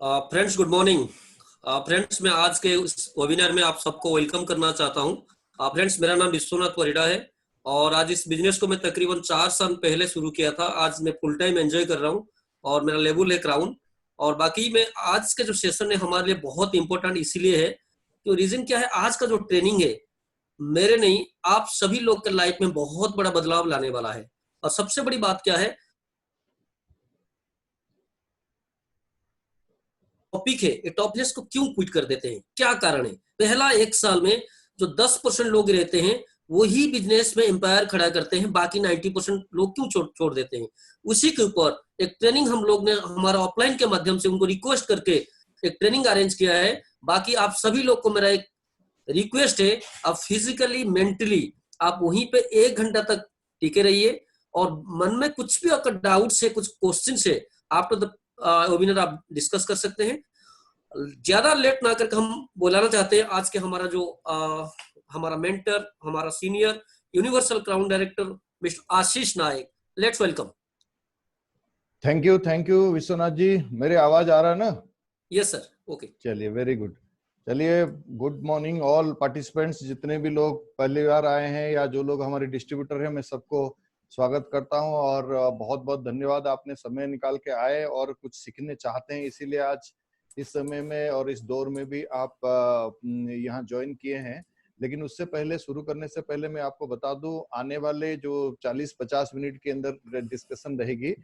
Friends good morning. Friends मैं आज के उस वेबिनार में आप सबको वेलकम करना चाहता हूं। फ्रेंड्स मेरा नाम विश्वनाथ परिड़ा है और आज इस बिजनेस को मैं तकरीबन 4 साल पहले शुरू किया था। आज मैं फुल टाइम एंजॉय कर रहा हूं और मेरा लेवल है क्राउन। और बाकी में आज के जो सेशन है हमारे लिए बहुत इंपॉर्टेंट इसीलिए है कि रीजन क्या है, आज का जो ट्रेनिंग है मेरे नहीं आप सभी लोग के लाइफ में बहुत बड़ा बदलाव लाने वाला है। और सबसे बड़ी बात क्या है, टॉपिक है ये टॉपलेस को क्यों क्विट कर देते हैं, क्या कारण है। पहला 1 साल में जो 10% लोग रहते हैं वही बिजनेस में एम्पायर खड़ा करते हैं, बाकी 90% लोग क्यों छोड़ देते हैं। उसी के ऊपर एक ट्रेनिंग हम लोग ने हमारा ऑफलाइन के माध्यम से उनको रिक्वेस्ट करके एक ट्रेनिंग अरेंज किया है। बाकी आप सभी लोग को मेरा एक रिक्वेस्ट है, आप फिजिकली मेंटली आप वहीं पे 1 घंटा तक टिके रहिए और मन में कुछ भी अगर डाउट है, कुछ क्वेश्चन है, आफ्टर द वेबिनार आप डिस्कस कर सकते हैं। ज्यादा लेट ना करके हम बुलाना चाहते हैं आज के हमारा जो हमारा मेंटर, हमारा senior universal crown director mister Ashish Nayak. Let's welcome. Thank you Vishwanath ji. मेरे आवाज आ रहा है ना? Yes sir, okay. चलिए, वेरी गुड। चलिए, गुड मॉर्निंग ऑल पार्टिसिपेंट्स, जितने भी लोग पहली बार आए हैं या जो लोग हमारे डिस्ट्रीब्यूटर हैं, मैं सबको स्वागत करता हूं और बहुत बहुत धन्यवाद, आपने समय निकाल के आए और कुछ सीखने चाहते हैं, इसीलिए आज इस समय में और इस दौर में भी आप यहाँ ज्वाइन किए हैं। लेकिन उससे पहले, शुरू करने से पहले मैं आपको बता दूं, आने वाले जो 40-50 मिनट के अंदर डिस्कशन रहेगी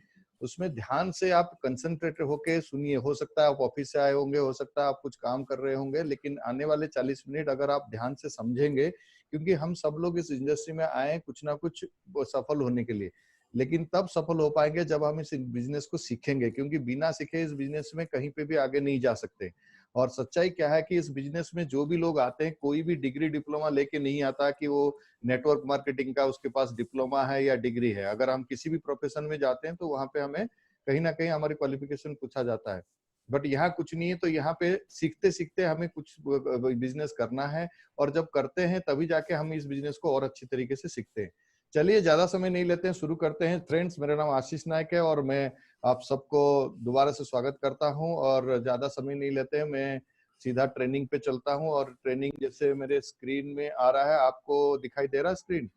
उसमें ध्यान से आप कंसंट्रेट होके सुनिए। हो सकता है आप ऑफिस से आए होंगे, हो सकता है आप कुछ काम कर रहे होंगे, लेकिन आने वाले 40 मिनट अगर आप ध्यान से समझेंगे, क्योंकि हम सब लोग इस इंडस्ट्री में आए कुछ ना कुछ सफल होने के लिए, लेकिन तब सफल हो पाएंगे जब हम इस बिजनेस को सीखेंगे, क्योंकि बिना सीखे इस बिजनेस में कहीं पे भी आगे नहीं जा सकते। और सच्चाई क्या है कि इस बिजनेस में जो भी लोग आते हैं, कोई भी डिग्री डिप्लोमा लेके नहीं आता कि वो नेटवर्क मार्केटिंग का उसके पास डिप्लोमा है या डिग्री है। अगर हम किसी भी प्रोफेशन में जाते हैं तो वहां पे हमें कहीं ना कहीं हमारी क्वालिफिकेशन पूछा जाता है, बट यहाँ कुछ नहीं है। तो यहाँ पे सीखते सीखते हमें कुछ बिजनेस करना है और जब करते हैं तभी जाके हम इस बिजनेस को और अच्छी तरीके से सीखते हैं। चलिए, ज्यादा समय नहीं लेते हैं, शुरू करते हैं। फ्रेंड्स, मेरा नाम आशीष नायक है और मैं आप सबको दोबारा से स्वागत करता हूं और ज्यादा समय नहीं लेते हैं, मैं सीधा ट्रेनिंग पे चलता हूं। और ट्रेनिंग जैसे मेरे स्क्रीन में आ रहा है, आपको दिखाई दे रहा है स्क्रीन?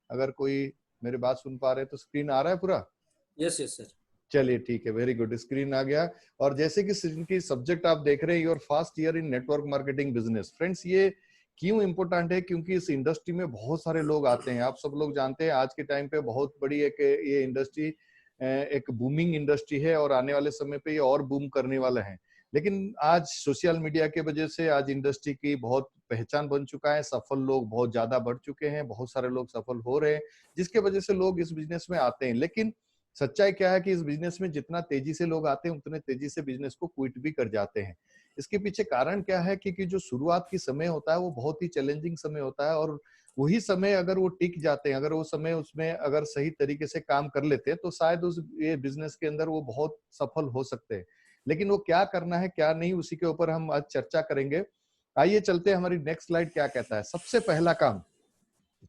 अगर कोई मेरी बात सुन पा रहे हैं तो स्क्रीन आ रहा है पूरा? Yes yes sir. चलिए, ठीक है, वेरी गुड, स्क्रीन आ गया। और जैसे कि इनकी सब्जेक्ट आप देख रहे हैं, your first year in network marketing business. Friends, ये क्यों इंपॉर्टेंट है? क्योंकि इस इंडस्ट्री में बहुत सारे लोग आते हैं। आप सब लोग जानते हैं आज के टाइम पे बहुत बड़ी एक ये इंडस्ट्री एक बूमिंग इंडस्ट्री है और आने वाले समय पे ये और बूम करने वाला है। लेकिन आज सोशल मीडिया के वजह से आज इंडस्ट्री की बहुत पहचान बन चुका है, सफल लोग बहुत ज्यादा बढ़ चुके हैं, बहुत सारे लोग सफल हो रहे हैं, जिसके वजह से लोग इस बिजनेस में आते हैं। लेकिन सच्चाई क्या है कि इस बिजनेस में जितना तेजी से लोग आते हैं उतने तेजी से बिजनेस को क्विट भी कर जाते हैं। इसके पीछे कारण क्या है? क्योंकि जो शुरुआत की समय होता है वो बहुत ही चैलेंजिंग समय होता है और वही समय अगर वो टिक जाते हैं, अगर वो समय उसमें अगर सही तरीके से काम कर लेते हैं तो शायद उस ये बिजनेस के अंदर वो बहुत सफल हो सकते हैं। लेकिन वो क्या करना है क्या नहीं, उसी के ऊपर हम आज चर्चा करेंगे। आइए चलते हैं, हमारी नेक्स्ट स्लाइड क्या कहता है। सबसे पहला काम,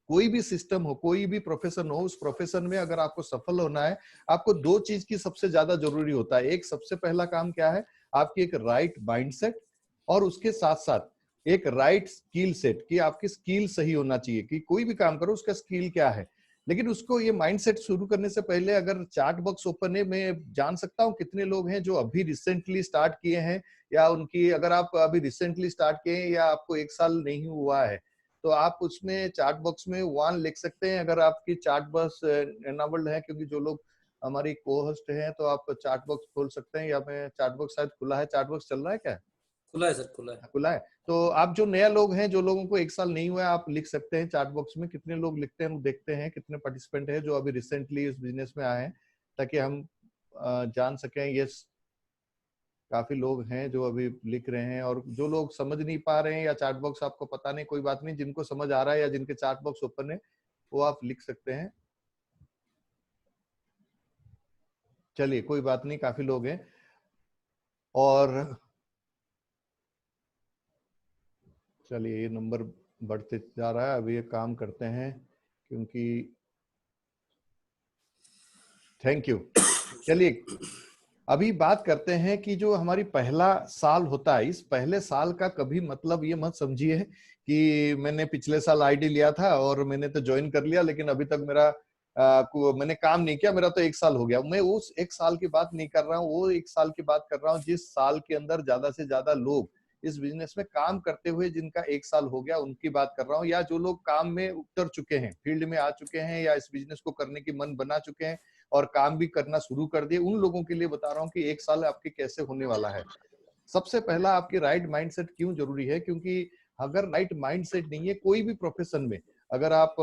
कोई भी सिस्टम हो, कोई भी प्रोफेशन हो, उस प्रोफेशन में अगर आपको सफल होना है, आपको दो चीज की सबसे ज्यादा जरूरी होता है। एक सबसे पहला काम क्या है? आपकी एक राइट माइंडसेट और उसके साथ साथ एक राइट स्किल सेट, कि आपकी स्किल सही होना चाहिए कि कोई भी काम करो उसका स्किल क्या है। लेकिन उसको ये माइंडसेट शुरू करने से पहले अगर चैट बॉक्स ओपन है, मैं जान सकता हूँ कितने लोग हैं जो अभी रिसेंटली स्टार्ट किए हैं, या उनकी अगर आप अभी रिसेंटली स्टार्ट किए हैं या आपको 1 साल नहीं हुआ है, तो आप उसमें चैट बॉक्स में 1 लिख सकते हैं अगर आपकी चैट बॉक्स एनेबल्ड है। क्योंकि जो लोग हमारी को होस्ट हैं तो आप चैट बॉक्स खोल सकते हैं, या मैं चैट बॉक्स शायद खुला है। चैट बॉक्स चल रहा है क्या? खुला है सर, खुला है। खुला है। तो आप जो नया लोग हैं, जो लोगों को 1 साल नहीं हुआ है, आप लिख सकते हैं चैट बॉक्स में। कितने लोग लिखते हैं हम देखते हैं, कितने पार्टिसिपेंट हैं जो अभी रिसेंटली इस बिजनेस में आए हैं, ताकि हम जान सकें। यस, काफी लोग हैं जो अभी लिख रहे हैं। और जो लोग समझ नहीं पा रहे हैं या चैट बॉक्स आपको पता नहीं, कोई बात नहीं, जिनको समझ आ रहा है या जिनके चैट बॉक्स ओपन है वो आप लिख सकते हैं। चलिए, कोई बात नहीं, काफी लोग हैं। और चलिए, ये नंबर बढ़ते जा रहा है, अभी ये काम करते हैं क्योंकि थैंक यू। चलिए, अभी बात करते हैं कि जो हमारी पहला साल होता है, इस पहले साल का कभी मतलब ये मत समझिए कि मैंने पिछले साल आईडी लिया था और मैंने तो ज्वाइन कर लिया, लेकिन अभी तक मेरा मैंने काम नहीं किया, मेरा तो 1 साल हो गया। मैं उस 1 साल की बात नहीं कर रहा हूँ, वो 1 साल की बात कर रहा हूँ जिस साल के अंदर ज्यादा से ज्यादा लोग इस बिजनेस में काम करते हुए जिनका 1 साल हो गया, उनकी बात कर रहा हूँ। या जो लोग काम में उतर चुके हैं, फील्ड में आ चुके हैं, या इस बिजनेस को करने की मन बना चुके हैं और काम भी करना शुरू कर दिए, उन लोगों के लिए बता रहा हूँ कि 1 साल आपके कैसे होने वाला है। सबसे पहला आपकी राइट माइंडसेट क्यों जरूरी है, क्योंकि अगर राइट माइंडसेट नहीं है कोई भी प्रोफेशन में, अगर आप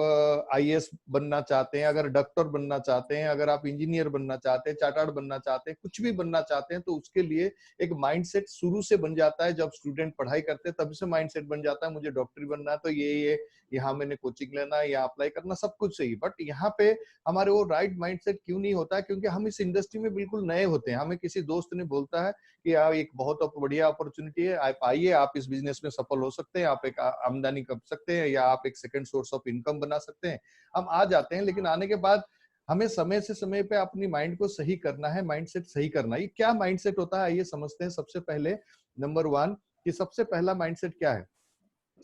आईएएस बनना चाहते हैं, अगर डॉक्टर बनना चाहते हैं, अगर आप इंजीनियर बनना चाहते हैं, चार्टर्ड बनना चाहते हैं, कुछ भी बनना चाहते हैं, तो उसके लिए एक माइंडसेट शुरू से बन जाता है। जब स्टूडेंट पढ़ाई करते हैं तब से माइंडसेट बन जाता है, मुझे डॉक्टरी बनना है तो ये यहाँ मैंने कोचिंग लेना है, यहाँ अप्लाई करना, सब कुछ सही। बट यहाँ पे हमारे वो राइट माइंडसेट क्यों नहीं होता है, क्योंकि हम इस इंडस्ट्री में बिल्कुल नए होते हैं। हमें किसी दोस्त ने बोलता है कि यार एक बहुत बढ़िया अपॉर्चुनिटी है, आप आइए, आप इस बिजनेस में सफल हो सकते हैं, आप एक आमदनी कर सकते हैं, या आप एक सेकंड सोर्स ऑफ इनकम बना सकते हैं। हम आ जाते हैं, लेकिन आने के बाद हमें समय से समय पे अपनी माइंड को सही करना है, माइंडसेट सही करना है। ये क्या माइंडसेट होता है, आइए समझते हैं। सबसे पहले नंबर 1 कि सबसे पहला माइंडसेट क्या है।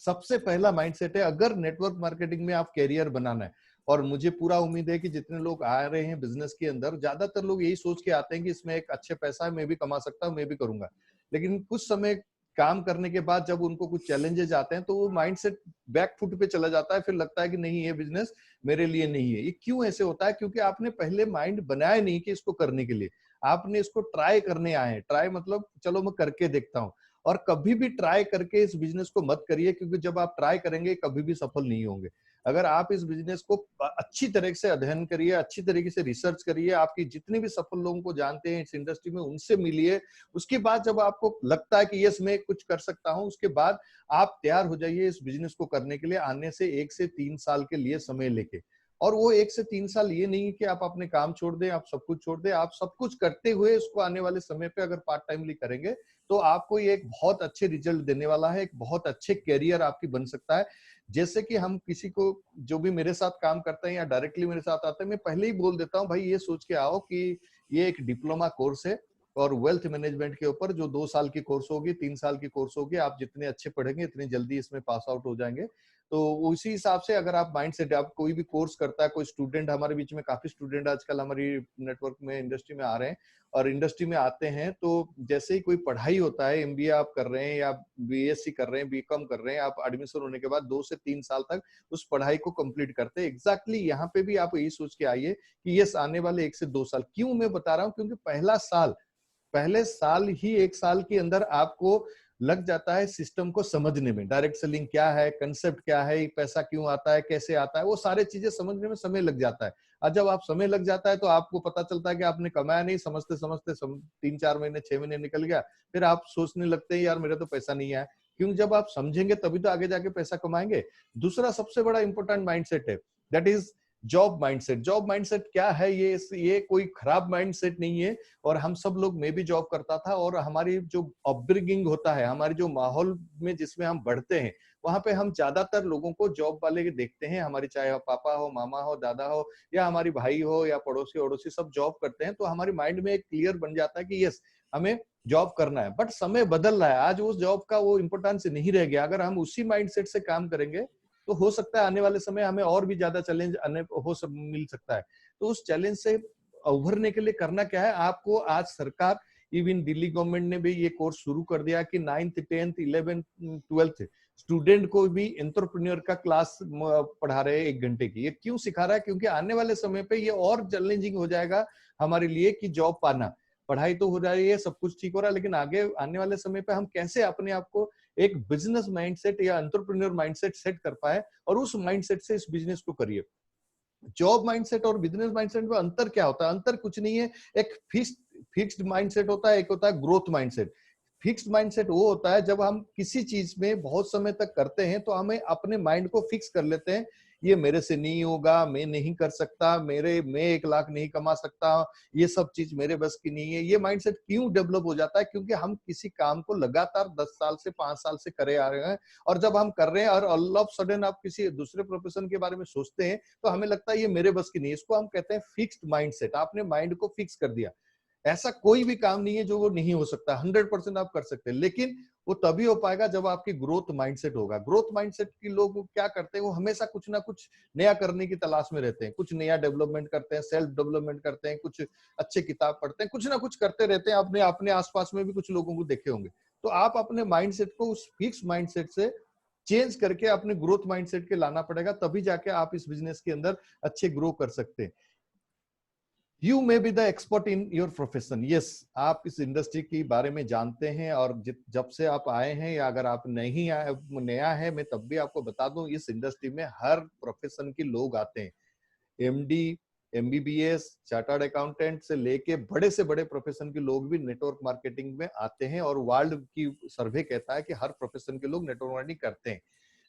सबसे पहला माइंडसेट है, अगर नेटवर्क मार्केटिंग में आप कैरियर बनाना है, और मुझे पूरा उम्मीद है कि जितने लोग आ रहे हैं बिजनेस के अंदर, ज्यादातर लोग यही सोच के आते हैं कि इसमें एक अच्छे पैसा है, मैं भी कमा सकता हूँ, मैं भी करूंगा। लेकिन कुछ समय काम करने के बाद जब उनको कुछ चैलेंजेस आते हैं तो वो माइंडसेट बैक फुट पे चला जाता है, फिर लगता है कि नहीं, ये बिजनेस मेरे लिए नहीं है। ये क्यों ऐसे होता है, क्योंकि आपने पहले माइंड बनाया नहीं कि इसको करने के लिए, आपने इसको ट्राई करने आए हैं। ट्राई मतलब चलो मैं करके देखता हूँ। और कभी भी ट्राई करके इस बिजनेस को मत करिए, क्योंकि जब आप ट्राई करेंगे कभी भी सफल नहीं होंगे। अगर आप इस बिजनेस को अच्छी तरह से अध्ययन करिए, अच्छी तरीके से रिसर्च करिए, आपकी जितने भी सफल लोगों को जानते हैं इस इंडस्ट्री में, उनसे मिलिए। उसके बाद जब आपको लगता है कि यस मैं कुछ कर सकता हूं, उसके बाद आप तैयार हो जाइए इस बिजनेस को करने के लिए, आने से 1 से 3 साल के लिए समय लेके। और वो 1 से 3 साल ये नहीं कि आप अपने काम छोड़ दें, आप सब कुछ छोड़ दें। आप सब कुछ करते हुए इसको आने वाले समय पे अगर पार्ट टाइमली करेंगे तो आपको ये एक बहुत अच्छे रिजल्ट देने वाला है, एक बहुत अच्छे कैरियर आपकी बन सकता है। जैसे कि हम किसी को, जो भी मेरे साथ काम करते हैं या डायरेक्टली मेरे साथ आते हैं, मैं पहले ही बोल देता हूँ, भाई ये सोच के आओ कि ये एक डिप्लोमा कोर्स है और वेल्थ मैनेजमेंट के ऊपर, जो 2 साल की कोर्स होगी, 3 साल की कोर्स होगी। आप जितने अच्छे पढ़ेंगे इतनी जल्दी इसमें पास आउट हो जाएंगे। तो उसी हिसाब से अगर आप माइंड सेट, आप कोई भी कोर्स करता है, कोई स्टूडेंट, हमारे बीच में काफी स्टूडेंट आजकल हमारी नेटवर्क में, इंडस्ट्री में आ रहे हैं, और इंडस्ट्री में आते हैं तो जैसे ही कोई पढ़ाई होता है, एमबीए आप कर रहे हैं या बीएससी कर रहे हैं, बीकॉम कर रहे हैं, आप एडमिशन होने के बाद 2 से 3 साल तक उस पढ़ाई को कंप्लीट करते हैं। एग्जैक्टली यहाँ पे भी आप यही सोच के आइए कि यस, आने वाले 1 से 2 साल। क्यों मैं बता रहा हूँ, क्योंकि पहले साल ही, 1 साल के अंदर आपको लग जाता है सिस्टम को समझने में, डायरेक्ट सेलिंग क्या है, कंसेप्ट क्या है, पैसा क्यों आता है, कैसे आता है, वो सारे चीजें समझने में समय लग जाता है। और जब आप समय लग जाता है तो आपको पता चलता है कि आपने कमाया नहीं, समझते समझते 3-4 महीने, 6 महीने निकल गया, फिर आप सोचने लगते हैं यार मेरा तो पैसा नहीं आया। क्योंकि जब आप समझेंगे तभी तो आगे जाके पैसा कमाएंगे। दूसरा सबसे बड़ा इंपॉर्टेंट माइंडसेट है, that is job mindset. Job mindset क्या है, ये कोई खराब माइंडसेट नहीं है। और हम सब लोग, मैं भी जॉब करता था, और हमारी जो अपब्रिंगिंग होता है, हमारे जो माहौल में जिसमें हम बढ़ते हैं, वहां पे हम ज्यादातर लोगों को जॉब वाले देखते हैं। हमारी चाहे पापा हो, मामा हो, दादा हो, या हमारी भाई हो, या पड़ोसी अड़ोसी, सब जॉब करते हैं। तो हमारे माइंड में एक क्लियर बन जाता है कि यस, हमें जॉब करना है। बट समय बदल रहा है, आज उस जॉब का वो इंपॉर्टेंस नहीं रह गया। अगर हम उसी माइंडसेट से काम करेंगे तो हो सकता है आने वाले समय हमें और भी ज्यादा चैलेंज मिल सकता है। तो उस चैलेंज से उभरने के लिए करना क्या है आपको, आज सरकार, इवन दिल्ली गवर्नमेंट ने भी ये कोर्स शुरू कर दिया कि 9th 10th 11th 12th student को भी एंटरप्रेन्योर का क्लास पढ़ा रहे हैं 1 घंटे की। ये क्यों सिखा रहा है, क्योंकि आने वाले समय पे ये और चैलेंजिंग हो जाएगा हमारे लिए कि जॉब पाना। पढ़ाई तो हो रही है, सब कुछ ठीक हो रहा है, लेकिन आगे आने वाले समय पे हम कैसे अपने आप को एक बिजनेस माइंडसेट या एंटरप्रेन्योर माइंडसेट सेट कर पाए, और उस माइंडसेट से इस बिजनेस को करिए। जॉब माइंडसेट और बिजनेस माइंडसेट में अंतर क्या होता है? अंतर कुछ नहीं है। एक फिक्स्ड माइंडसेट होता है, एक होता है ग्रोथ माइंडसेट। फिक्स्ड माइंडसेट वो होता है जब हम किसी चीज में बहुत समय तक करते हैं तो हमें अपने माइंड को फिक्स कर लेते हैं, ये मेरे से नहीं होगा, मैं नहीं कर सकता, मैं 1 लाख नहीं कमा सकता, ये सब चीज मेरे बस की नहीं है। ये माइंडसेट क्यों डेवलप हो जाता है? क्योंकि हम किसी काम को लगातार 10 साल से 5 साल से करे आ रहे हैं, और जब हम कर रहे हैं और ऑल ऑफ सडन आप किसी दूसरे प्रोफेशन के बारे में सोचते हैं तो हमें लगता है ये मेरे बस की नहीं है। इसको हम कहते हैं फिक्स्ड माइंडसेट। आपने माइंड को फिक्स कर दिया। ऐसा कोई भी काम नहीं है जो वो नहीं हो सकता, 100% आप कर सकते हैं, लेकिन वो तभी हो पाएगा जब आपकी ग्रोथ माइंडसेट होगा। ग्रोथ माइंडसेट के लोग क्या करते हैं, वो हमेशा कुछ ना कुछ नया करने की तलाश में रहते हैं, कुछ नया डेवलपमेंट करते हैं, सेल्फ डेवलपमेंट करते हैं, कुछ अच्छे किताब पढ़ते हैं, कुछ ना कुछ करते रहते हैं। अपने अपने आसपास में भी कुछ लोगों को देखे होंगे। तो आप अपने माइंडसेट को उस फिक्स माइंडसेट से चेंज करके अपने ग्रोथ माइंडसेट के लाना पड़ेगा, तभी जाके आप इस बिजनेस के अंदर अच्छे ग्रो कर सकते हैं। You may be the expert in your profession. Yes, आप इस इंडस्ट्री के बारे में जानते हैं, और जब से आप आए हैं, या अगर आप नहीं आए, नया है, मैं तब भी आपको बता दूं, इस इंडस्ट्री में हर प्रोफेशन के लोग आते हैं। एमडी, एमबीबीएस, चार्टर्ड अकाउंटेंट से लेके बड़े से बड़े प्रोफेशन के लोग भी नेटवर्क मार्केटिंग में आते हैं, और वर्ल्ड की सर्वे कहता है कि हर प्रोफेशन के लोग नेटवर्क मार्केटिंग करते हैं।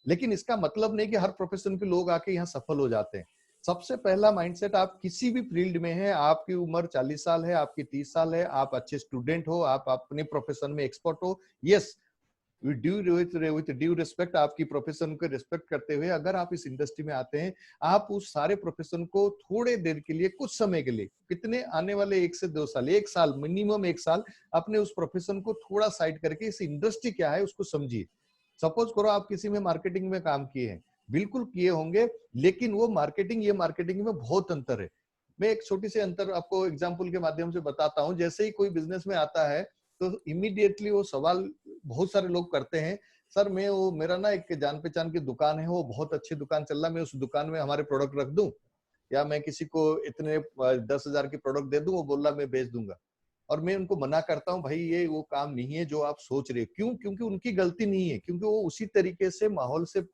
लेकिन इसका मतलब नहीं कि हर प्रोफेशन के लोग आके यहाँ सफल हो जाते हैं। सबसे पहला माइंडसेट, आप किसी भी फील्ड में हैं, आपकी उम्र 40 साल है, आपकी 30 साल है, आप अच्छे स्टूडेंट हो, आप अपने प्रोफेशन में एक्सपर्ट हो, यस, विथ ड्यू रिस्पेक्ट, आपकी प्रोफेशन को रिस्पेक्ट करते हुए अगर आप इस इंडस्ट्री में आते हैं, आप उस सारे प्रोफेशन को थोड़े देर के लिए, कुछ समय के लिए, कितने आने वाले 1 से 2 साल, 1 साल, मिनिमम 1 साल, अपने उस प्रोफेशन को थोड़ा साइड करके इस इंडस्ट्री क्या है उसको समझिए। सपोज करो आप किसी में मार्केटिंग में काम किए हैं, बिल्कुल किए होंगे, लेकिन वो मार्केटिंग, ये मार्केटिंग में बहुत अंतर है। मैं एक छोटी सी अंतर आपको एग्जांपल के माध्यम से बताता हूं। जैसे ही कोई बिजनेस में आता है, तो इमीडिएटली वो सवाल बहुत सारे लोग करते हैं, सर मैं वो, मेरा ना एक जान पहचान की दुकान है, वो बहुत अच्छी दुकान चल रहा है, मैं उस दुकान में हमारे प्रोडक्ट रख दूं, या मैं किसी को इतने 10,000 की प्रोडक्ट दे दूं, वो बोल रहा मैं बेच दूंगा। और मैं उनको मना करता हूं, भाई ये वो काम नहीं है जो आप सोच रहे हो। क्यों? क्योंकि उनकी गलती नहीं है, क्योंकि वो उसी तरीके से माहौल से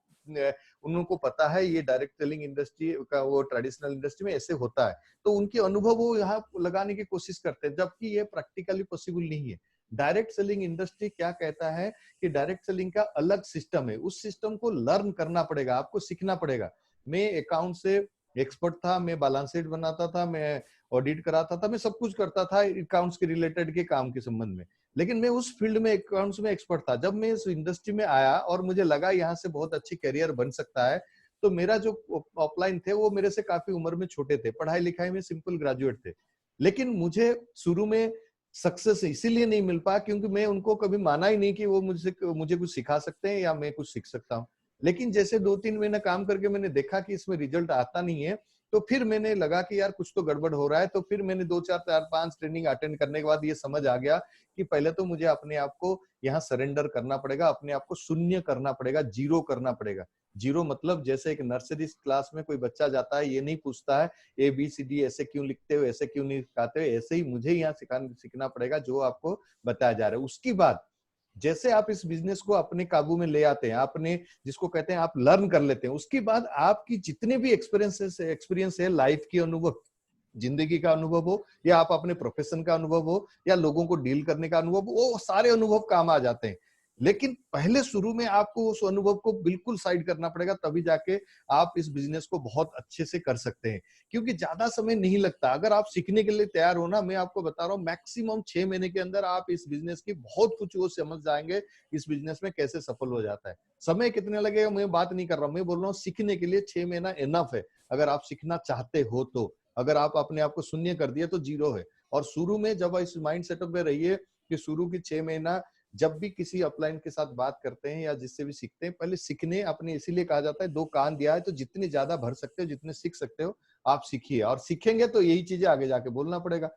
उनको पता है ये डायरेक्ट सेलिंग इंडस्ट्री का, वो ट्रेडिशनल इंडस्ट्री में ऐसे होता है, तो उनके अनुभव वो यहाँ लगाने की कोशिश करते हैं, जबकि ये प्रैक्टिकली पॉसिबल नहीं है। डायरेक्ट सेलिंग इंडस्ट्री क्या कहता है कि डायरेक्ट सेलिंग का अलग सिस्टम है, उस सिस्टम को लर्न करना पड़ेगा, आपको सीखना पड़ेगा। मैं अकाउंट से एक्सपर्ट था, मैं बैलेंस शीट बनाता था, मैं ऑडिट कराता था, मैं सब कुछ करता था अकाउंट्स के रिलेटेड के काम के संबंध में, लेकिन मैं उस फील्ड में अकाउंट्स में एक्सपर्ट था। जब मैं इस इंडस्ट्री में आया और मुझे लगा यहाँ से बहुत अच्छी करियर बन सकता है, तो मेरा जो ऑफलाइन थे वो मेरे से काफी उम्र में छोटे थे, पढ़ाई लिखाई में सिंपल ग्रेजुएट थे, लेकिन मुझे शुरू में सक्सेस इसीलिए नहीं मिल पाया क्योंकि मैं उनको कभी माना ही नहीं कि वो मुझे कुछ सिखा सकते हैं या मैं कुछ सीख सकता हूँ। लेकिन जैसे 2-3 महीने काम करके मैंने देखा कि इसमें रिजल्ट आता नहीं है, तो फिर मैंने लगा कि यार कुछ तो गड़बड़ हो रहा है। तो फिर मैंने 2-4-5 ट्रेनिंग अटेंड करने के बाद ये समझ आ गया कि पहले तो मुझे अपने आप को यहाँ सरेंडर करना पड़ेगा, अपने आप को शून्य करना पड़ेगा, जीरो करना पड़ेगा। जीरो मतलब जैसे एक नर्सरी क्लास में कोई बच्चा जाता है, ये नहीं पूछता है ABCD ऐसे क्यों लिखते हो, ऐसे क्यों नहीं सिखाते हो, ऐसे ही मुझे यहाँ सीखना पड़ेगा जो आपको बताया जा रहा है। उसके बाद जैसे आप इस बिजनेस को अपने काबू में ले आते हैं, आपने जिसको कहते हैं आप लर्न कर लेते हैं, उसके बाद आपकी जितने भी एक्सपीरियंस है, लाइफ की अनुभव, जिंदगी का अनुभव हो, या आप अपने प्रोफेशन का अनुभव हो, या लोगों को डील करने का अनुभव हो, वो सारे अनुभव काम आ जाते हैं। लेकिन पहले शुरू में आपको उस अनुभव को बिल्कुल साइड करना पड़ेगा, तभी जाके आप इस बिजनेस को बहुत अच्छे से कर सकते हैं, क्योंकि ज्यादा समय नहीं लगता। अगर आप सीखने के लिए तैयार हो ना, मैं आपको बता रहा हूँ मैक्सिमम 6 महीने के अंदर आप इस बिजनेस की बहुत कुछ वो समझ जाएंगे, इस बिजनेस में कैसे सफल हो जाता है। समय कितने लगेगा मैं बात नहीं कर रहा हूँ, मैं बोल रहा हूँ सीखने के लिए 6 महीना इनफ है, अगर आप सीखना चाहते हो तो। अगर आप अपने आप को शून्य कर दिए तो जीरो है। और शुरू में जब इस माइंड सेटअप में रहिए कि शुरू की 6 महीना जब भी किसी अपलाइन के साथ बात करते हैं या जिससे भी सीखते हैं, पहले सीखने अपने, इसीलिए कहा जाता है 2 कान दिया है, तो जितने ज्यादा भर सकते हो, जितने सीख सकते हो आप सीखिए, और सीखेंगे तो यही चीजें आगे जाके बोलना पड़ेगा।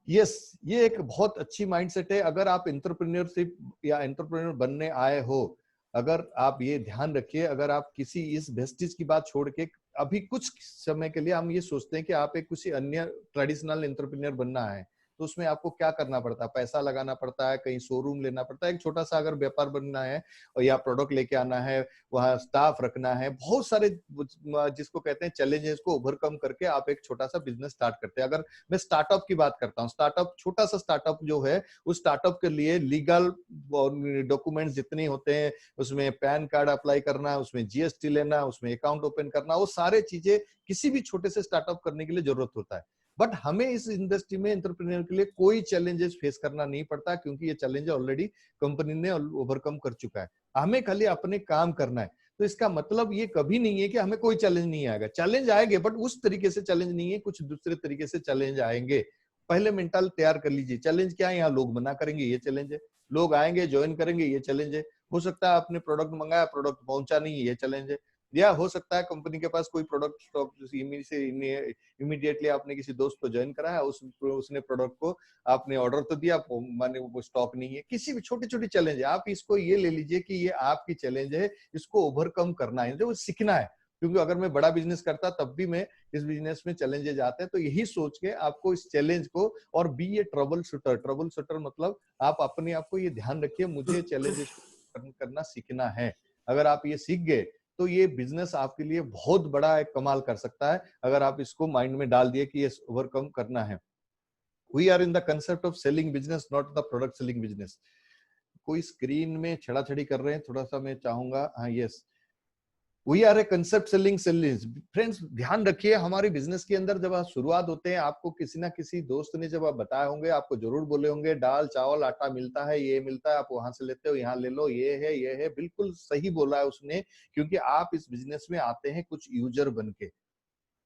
यस, ये एक बहुत अच्छी माइंडसेट है। अगर आप एंटरप्रेन्योरशिप या एंटरप्रेन्योर बनने आए हो, अगर आप ये ध्यान रखिए, अगर आप किसी इस वेस्टेज की बात छोड़ के अभी कुछ समय के लिए हम ये सोचते हैं कि आप एक किसी अन्य ट्रेडिशनल एंटरप्रेन्योर बनना है, तो उसमें आपको क्या करना पड़ता है, पैसा लगाना पड़ता है, कहीं शोरूम लेना पड़ता है, एक छोटा सा अगर व्यापार बनना है और या प्रोडक्ट लेके आना है, वहां स्टाफ रखना है, बहुत सारे जिसको कहते हैं चैलेंजेस को ओवरकम करके आप एक छोटा सा बिजनेस स्टार्ट करते हैं। अगर मैं स्टार्टअप की बात करता हूँ, स्टार्टअप, छोटा सा स्टार्टअप जो है, उस स्टार्टअप के लिए लीगल डॉक्यूमेंट्स जितने होते हैं, उसमें पैन कार्ड अप्लाई करना, उसमें GST लेना, उसमें अकाउंट ओपन करना, वो सारे चीजें किसी भी छोटे से स्टार्टअप करने के लिए जरूरत होता है। बट हमें इस इंडस्ट्री में एंटरप्रेन्योर के लिए कोई चैलेंजेस फेस करना नहीं पड़ता, क्योंकि ये चैलेंज ऑलरेडी कंपनी ने ओवरकम कर चुका है। हमें खाली अपने काम करना है। तो इसका मतलब ये कभी नहीं है कि हमें कोई चैलेंज नहीं आएगा, चैलेंज आएंगे, बट उस तरीके से चैलेंज नहीं है, कुछ दूसरे तरीके से चैलेंज आएंगे। पहले मेंटल तैयार कर लीजिए। चैलेंज क्या है, यहाँ लोग मना करेंगे, ये चैलेंज है। लोग आएंगे, ज्वाइन करेंगे, ये चैलेंज है। हो सकता है आपने प्रोडक्ट मंगाया, प्रोडक्ट पहुंचा नहीं, ये चैलेंज है। या हो सकता है कंपनी के पास कोई प्रोडक्ट स्टॉक इमीडिएटली आपने किसी दोस्त को ज्वाइन कराया, उसने प्रोडक्ट को आपने ऑर्डर तो दिया, माने वो स्टॉक नहीं है। किसी भी छोटी छोटी चैलेंज है, आप इसको ये ले लीजिए कि ये आपकी चैलेंज है, इसको ओवरकम करना है, जो सीखना है। क्योंकि अगर मैं बड़ा बिजनेस करता तब भी मैं इस बिजनेस में चैलेंजेस आते हैं, तो यही सोच के आपको इस चैलेंज को, और be a troubleshooter. Troubleshooter मतलब आप अपने आप को ये ध्यान रखिए, मुझे चैलेंजेस को करना सीखना है। अगर आप ये सीख गए तो ये बिजनेस आपके लिए बहुत बड़ा एक कमाल कर सकता है, अगर आप इसको माइंड में डाल दिए कि ये ओवरकम करना है। We are in the concept of selling business, not the product selling business. कोई स्क्रीन में छेड़ा-छड़ी कर रहे हैं, थोड़ा सा मैं चाहूंगा। हाँ, yes, we are a concept selling selling. Friends ध्यान रखिए, हमारी बिजनेस के अंदर जब आप शुरुआत होते हैं, आपको किसी ना किसी दोस्त ने जब आप बताए होंगे, आपको जरूर बोले होंगे दाल चावल आटा मिलता है, ये मिलता है, आप वहां से लेते हो, यहाँ ले लो, ये है। बिल्कुल सही बोला है उसने, क्योंकि आप इस बिजनेस में आते हैं कुछ यूजर बन के,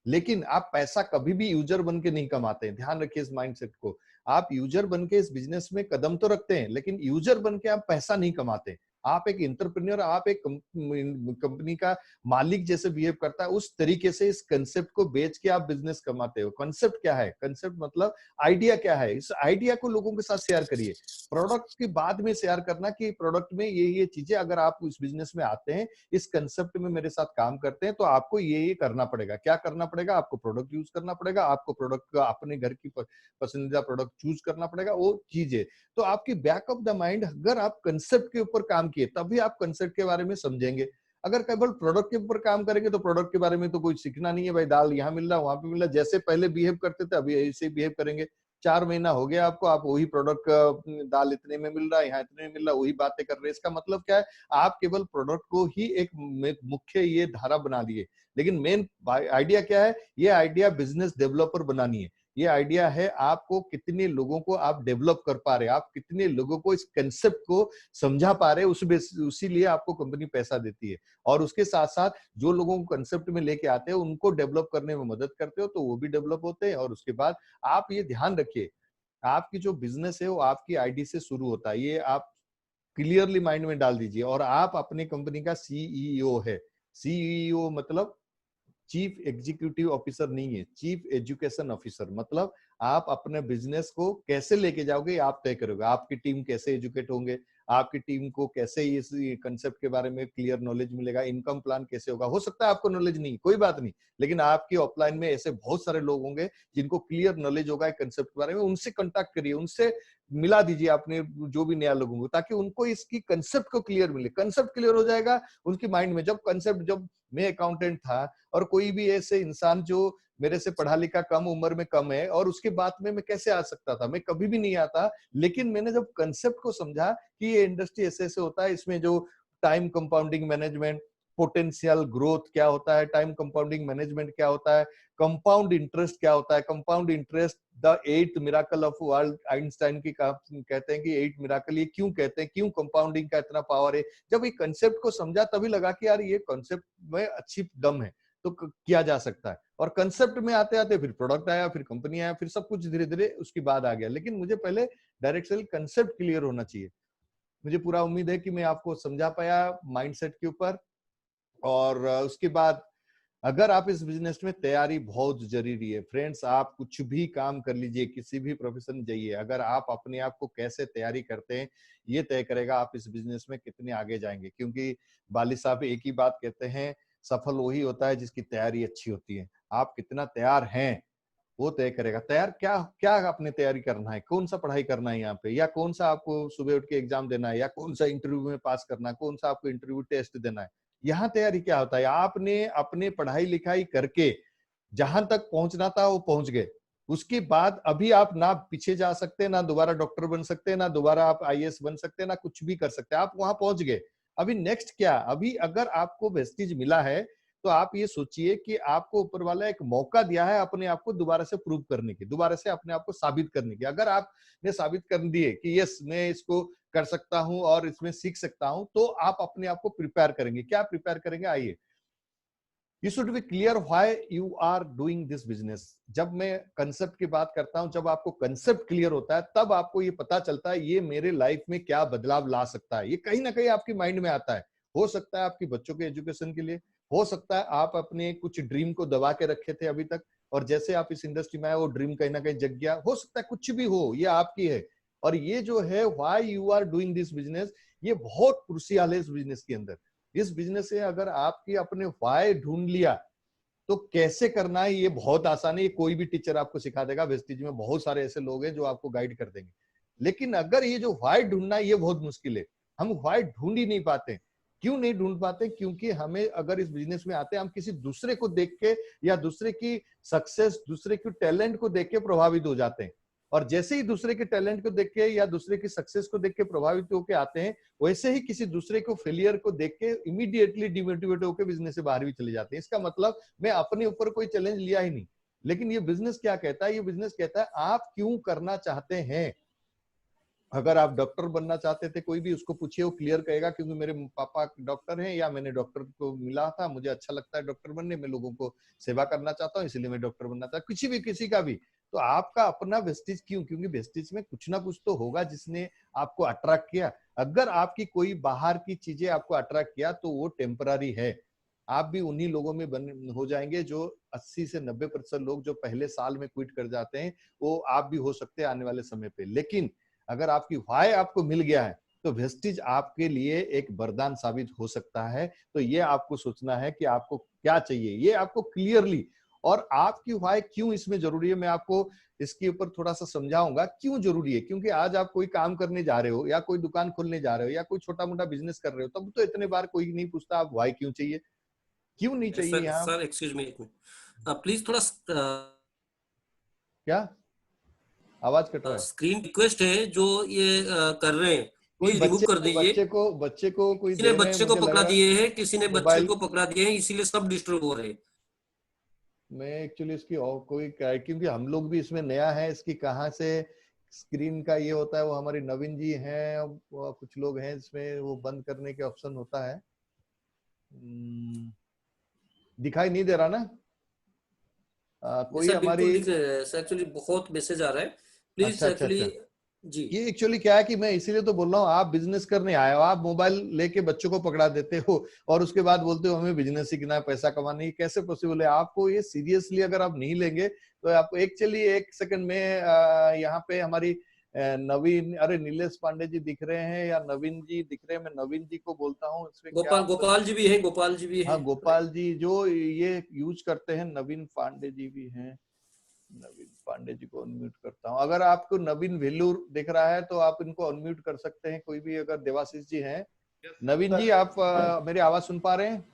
लेकिन आप पैसा कभी भी यूजर बन के नहीं कमाते हैं। ध्यान रखिए इस माइंडसेट को। आप यूजर बन के इस बिजनेस में कदम तो रखते हैं, लेकिन यूजर बन के आप पैसा नहीं कमाते। आप एक एंटरप्रेन्योर, आप एक कंपनी का मालिक जैसे बिहेव करता है, उस तरीके से इस कंसेप्ट को बेच के आप बिजनेस कमाते हो। कंसेप्ट क्या है? कंसेप्ट मतलब आइडिया क्या है? इस आइडिया को लोगों के साथ शेयर करिए। प्रोडक्ट के बाद में शेयर करना कि प्रोडक्ट में ये चीजें, अगर आप इस बिजनेस में आते हैं, इस कंसेप्ट में मेरे साथ काम करते हैं, तो आपको ये करना पड़ेगा। क्या करना पड़ेगा? आपको प्रोडक्ट यूज करना पड़ेगा, आपको प्रोडक्ट का अपने घर की पसंदीदा प्रोडक्ट चूज करना पड़ेगा, वो चीजें। तो आपकी बैक ऑफ द माइंड, अगर आप कंसेप्ट के ऊपर काम किए तभी आप कंसेप्ट के बारे में समझेंगे। अगर केवल प्रोडक्ट के ऊपर काम करेंगे तो प्रोडक्ट के बारे में तो कोई सीखना नहीं है। भाई दाल यहाँ मिल रहा है, वहां पे मिल रहा है, जैसे पहले बिहेव करते थे अभी ऐसे ही बिहेव करेंगे। 4 महीना हो गया आपको, आप वही प्रोडक्ट, दाल इतने में मिल रहा है, यहाँ इतने में मिल रहा है, वही बातें कर रहे हैं। इसका मतलब क्या है? आप केवल प्रोडक्ट को ही एक मुख्य ये धारा बना लिए, लेकिन मेन आइडिया क्या है? ये आइडिया बिजनेस डेवलपर बनानी है। ये आइडिया है आपको कितने लोगों को आप डेवलप कर पा रहे हैं, आप कितने लोगों को इस कंसेप्ट को समझा पा रहे हैं, उसी लिए आपको कंपनी पैसा देती है। और उसके साथ साथ जो लोगों को कंसेप्ट में लेके आते हैं, उनको डेवलप करने में मदद करते हो, तो वो भी डेवलप होते हैं। और उसके बाद आप ये ध्यान रखिए, आपकी जो बिजनेस है वो आपकी आईडी से शुरू होता है, ये आप क्लियरली माइंड में डाल दीजिए। और आप अपनी कंपनी का सीईओ है। सीईओ मतलब चीफ एग्जीक्यूटिव ऑफिसर नहीं है, चीफ एजुकेशन ऑफिसर। मतलब आप अपने बिजनेस को कैसे लेके जाओगे आप तय करोगे। आपकी टीम कैसे एजुकेट होंगे, आपकी टीम को कैसे इस कंसेप्ट के बारे में क्लियर नॉलेज मिलेगा, इनकम प्लान कैसे होगा। हो सकता है आपको नॉलेज नहीं, कोई बात नहीं, लेकिन आपकी ऑफलाइन में ऐसे बहुत सारे लोग होंगे जिनको क्लियर नॉलेज होगा कंसेप्ट के बारे में। उनसे कांटेक्ट करिए, उनसे मिला दीजिए अपने जो भी नया लोगों को, ताकि उनको इसकी कंसेप्ट को क्लियर मिले। कंसेप्ट क्लियर हो जाएगा उनकी माइंड में। जब मैं अकाउंटेंट था, और कोई भी ऐसे इंसान जो मेरे से पढ़ा लिखा कम उम्र में कम है, और उसके बाद में मैं कैसे आ सकता था? मैं कभी भी नहीं आता। लेकिन मैंने जब कंसेप्ट को समझा कि ये इंडस्ट्री ऐसे ऐसे होता है, इसमें जो time compounding management, potential growth क्या होता है, टाइम कंपाउंडिंग मैनेजमेंट क्या होता है, कंपाउंड इंटरेस्ट क्या होता है, compound interest the eight miracle of world, Einstein की कहते हैं कि 8 मिराकल। ये क्यों कहते हैं, क्यों कंपाउंडिंग का इतना पावर है? जब ये कंसेप्ट को समझा तभी लगा कि यार ये कंसेप्ट में अच्छी दम है, तो किया जा सकता है। और कंसेप्ट में आते आते फिर प्रोडक्ट आया, फिर कंपनी आया, फिर सब कुछ धीरे धीरे उसके बाद आ गया। लेकिन मुझे पहले डायरेक्ट सेल कंसेप्ट क्लियर होना चाहिए। मुझे पूरा उम्मीद है कि मैं आपको समझा पाया माइंडसेट के ऊपर। और उसके बाद अगर आप इस बिजनेस में, तैयारी बहुत जरूरी है फ्रेंड्स। आप कुछ भी काम कर लीजिए, किसी भी प्रोफेशन जाइए, अगर आप अपने आप को कैसे तैयारी करते हैं, ये तय करेगा आप इस बिजनेस में कितने आगे जाएंगे। क्योंकि वालिद साहब एक ही बात कहते हैं, सफल वही होता है जिसकी तैयारी अच्छी होती है। आप कितना तैयार हैं वो तय करेगा। तैयार क्या क्या आपने तैयारी करना है, कौन सा पढ़ाई करना है यहाँ पे, या कौन सा आपको सुबह उठ के एग्जाम देना है, या कौन सा इंटरव्यू में पास करना है, कौन सा आपको इंटरव्यू टेस्ट देना है। यहाँ तैयारी क्या होता है? आपने अपने पढ़ाई लिखाई करके जहां तक पहुंचना था वो पहुंच गए। उसके बाद अभी आप ना पीछे जा सकते, ना दोबारा डॉक्टर बन सकते, ना दोबारा आप आईएएस बन सकते, ना कुछ भी कर सकते। आप वहां पहुंच गए। अभी नेक्स्ट क्या? अभी अगर आपको वेस्टिज मिला है, तो आप ये सोचिए कि आपको ऊपर वाला एक मौका दिया है अपने आप को दोबारा से प्रूव करने की, दोबारा से अपने आप को साबित करने की। अगर आपने साबित कर दिए कि यस मैं इसको कर सकता हूं और इसमें सीख सकता हूं, तो आप अपने आप को प्रिपेयर करेंगे। क्या प्रिपेयर करेंगे? आइए, you should be clear why you are doing this business. जब मैं कंसेप्ट की बात करता हूं, जब आपको कंसेप्ट क्लियर होता है तब आपको ये पता चलता है ये मेरे लाइफ में क्या बदलाव ला सकता है। ये कहीं ना कहीं आपकी माइंड में आता है। हो सकता है आपकी बच्चों के एजुकेशन के लिए, हो सकता है आप अपने कुछ ड्रीम को दबा के रखे थे अभी तक, और जैसे आप इस इंडस्ट्री में आए वो ड्रीम कहीं ना कहीं जग गया। हो सकता है कुछ भी हो, ये आपकी है। और ये जो है why you are doing this business, ये बहुत क्रूशियल है इस बिजनेस के अंदर। इस बिजनेस से अगर आपकी अपने व्हाई ढूंढ लिया तो कैसे करना है ये बहुत आसान है। ये कोई भी टीचर आपको सिखा देगा। वेस्टीज में बहुत सारे ऐसे लोग हैं जो आपको गाइड कर देंगे। लेकिन अगर ये जो व्हाई ढूंढना है ये बहुत मुश्किल है। हम व्हाई ढूंढ ही नहीं पाते। क्यों नहीं ढूंढ पाते? क्योंकि हमें अगर इस बिजनेस में आते हैं हम किसी दूसरे को देख के या दूसरे की सक्सेस, दूसरे के टैलेंट को देख के प्रभावित हो जाते हैं। और जैसे ही दूसरे के टैलेंट को देख के या दूसरे की सक्सेस को देख के प्रभावित होकर आते हैं, वैसे ही किसी दूसरे को फेलियर को देख के इमीडिएटली डिमोटिवेट होकर बिजनेस से बाहर भी चले जाते हैं। इसका मतलब मैं अपने ऊपर कोई चैलेंज लिया ही नहीं। लेकिन ये बिजनेस क्या कहता है? ये बिजनेस कहता है आप क्यों करना चाहते हैं। अगर आप डॉक्टर बनना चाहते थे, कोई भी उसको पूछिए वो क्लियर कहेगा क्योंकि मेरे पापा डॉक्टर हैं या मैंने डॉक्टर को मिला था, मुझे अच्छा लगता है डॉक्टर बनने में, लोगों को सेवा करना चाहता हूँ इसलिए मैं डॉक्टर बनना चाहता हूँ। किसी का भी। तो आपका अपना वेस्टिज क्यों? क्योंकि वेस्टिज में कुछ ना कुछ तो होगा जिसने आपको अट्रैक्ट किया। अगर आपकी कोई बाहर की चीजें आपको अट्रैक्ट किया तो वो टेम्पररी है। आप भी उन्हीं लोगों में हो जाएंगे जो 80 से 90% लोग जो पहले साल में क्विट कर जाते हैं, वो आप भी हो सकते हैं आने वाले समय पे। लेकिन अगर आपकी व्हाई आपको मिल गया है तो वेस्टिज आपके लिए एक वरदान साबित हो सकता है। तो ये आपको सोचना है कि आपको क्या चाहिए, ये आपको क्लियरली, और आपकी व्हाई क्यों इसमें जरूरी है मैं आपको इसके ऊपर थोड़ा सा समझाऊंगा क्यों जरूरी है। क्योंकि आज आप कोई काम करने जा रहे हो या कोई दुकान खोलने जा रहे हो या कोई छोटा मोटा बिजनेस कर रहे हो, तब तो इतने बार कोई नहीं पूछता आप व्हाई क्यों चाहिए, क्यों नहीं चाहिए। सर यहाँ सर एक्सक्यूज मी, एक मिनट प्लीज, थोड़ा क्या आवाज कट रहा है? स्क्रीन रिक्वेस्ट है जो ये कर रहे हैं, कोई प्लीज रिमूव कर दीजिए। बच्चे को कोई किसी ने दे रहे हैं बच्चे को मुझे लग पकड़ा रहा है। दिए हैं, किसी ने बच्चे मोबाइल को पकड़ा दिए हैं, इसीलिए सब डिस्टर्ब हो रहे हैं। में एक्चुअली इसकी और कोई क्योंकि हम लोग भी इसमें नया है, इसकी कहाँ से स्क्रीन का ये होता है वो हमारी नवीन जी हैं, कुछ लोग हैं इसमें वो बंद करने के ऑप्शन होता है। दिखाई नहीं दे रहा ना? कोई सर हमारी, बिल्कुल दिख रहे हैं सर, एक्चुअली बहुत मैसेज आ रहा है, प्लीज अच्छा अच्छा एक्चुअली। अच्छा, जी ये एक्चुअली क्या है कि मैं इसीलिए तो बोल रहा हूँ, आप बिजनेस करने आए हो, आप मोबाइल लेके बच्चों को पकड़ा देते हो और उसके बाद बोलते हो हमें बिजनेस सीखना है, पैसा कमाना है। ये कैसे पॉसिबल है? आपको ये सीरियसली अगर आप नहीं लेंगे तो आपको एक्चुअली एक सेकंड में यहाँ पे हमारी नवीन, अरे नीलेश पांडे जी दिख रहे हैं या नवीन जी दिख रहे हैं? मैं नवीन जी को बोलता हूँ इसमें क्या गोपाल जी भी है, गोपाल जी भी है। हाँ गोपाल जी जो ये यूज करते हैं, नवीन पांडे जी भी हैं। नवीन पांडे जी को अनम्यूट करता हूँ। अगर आपको नवीन वेल्लूर दिख रहा है तो आप इनको अनम्यूट कर सकते हैं, कोई भी। अगर देवाशीष जी हैं, नवीन जी आप मेरी आवाज सुन पा रहे हैं?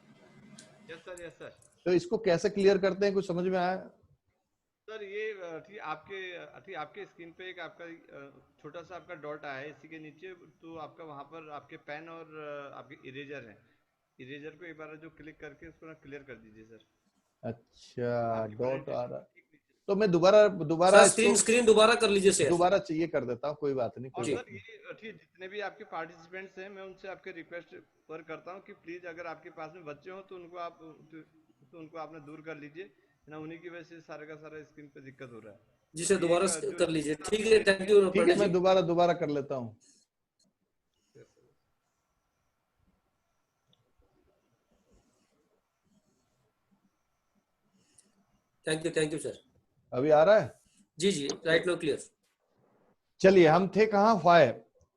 Yes sir, yes sir. तो इसको कैसे क्लियर करते हैं, कुछ समझ में आया? सर ये ठीक आपके स्क्रीन पे एक आपका छोटा सा आपका डॉट आया है इसी के नीचे, तो आपका वहां पर आपके पेन और आपके इरेजर है। इरेजर को एक बार जो क्लिक करके उसको ना क्लियर कर दीजिए सर। अच्छा, आपकी डॉट आ प्रेजेंटेशन रहा है। ठीक नीचे। तो मैं दोबारा दोबारा सर इसको स्क्रीन दोबारा कर लीजिए सर। दोबारा चाहिए कर देता हूँ, कोई बात नहीं, कोई और जी बात सर नहीं। ये ठीक जितने भी आपके पार्टिसिपेंट्स हैं मैं उनसे आपके रिक्वेस्ट पर करता हूँ कि प्लीज अगर आपके पास में बच्चे हो तो उनको आप ना दूर कर लीजिए ना, उन्हीं की वजह से सारे का सारा स्क्रीन पे दिक्कत हो रहा है। जी सर, क्योंकि दोबारा एक जो कर लीजिए। ठीक है, थैंक यू ठीक है, पांडे मैं जी। दोबारा दोबारा कर लेता हूँ। Thank you sir. अभी आ रहा है? जी जी, राइट नो क्लियर। चलिए, हम थे कहाँ? व्हाई।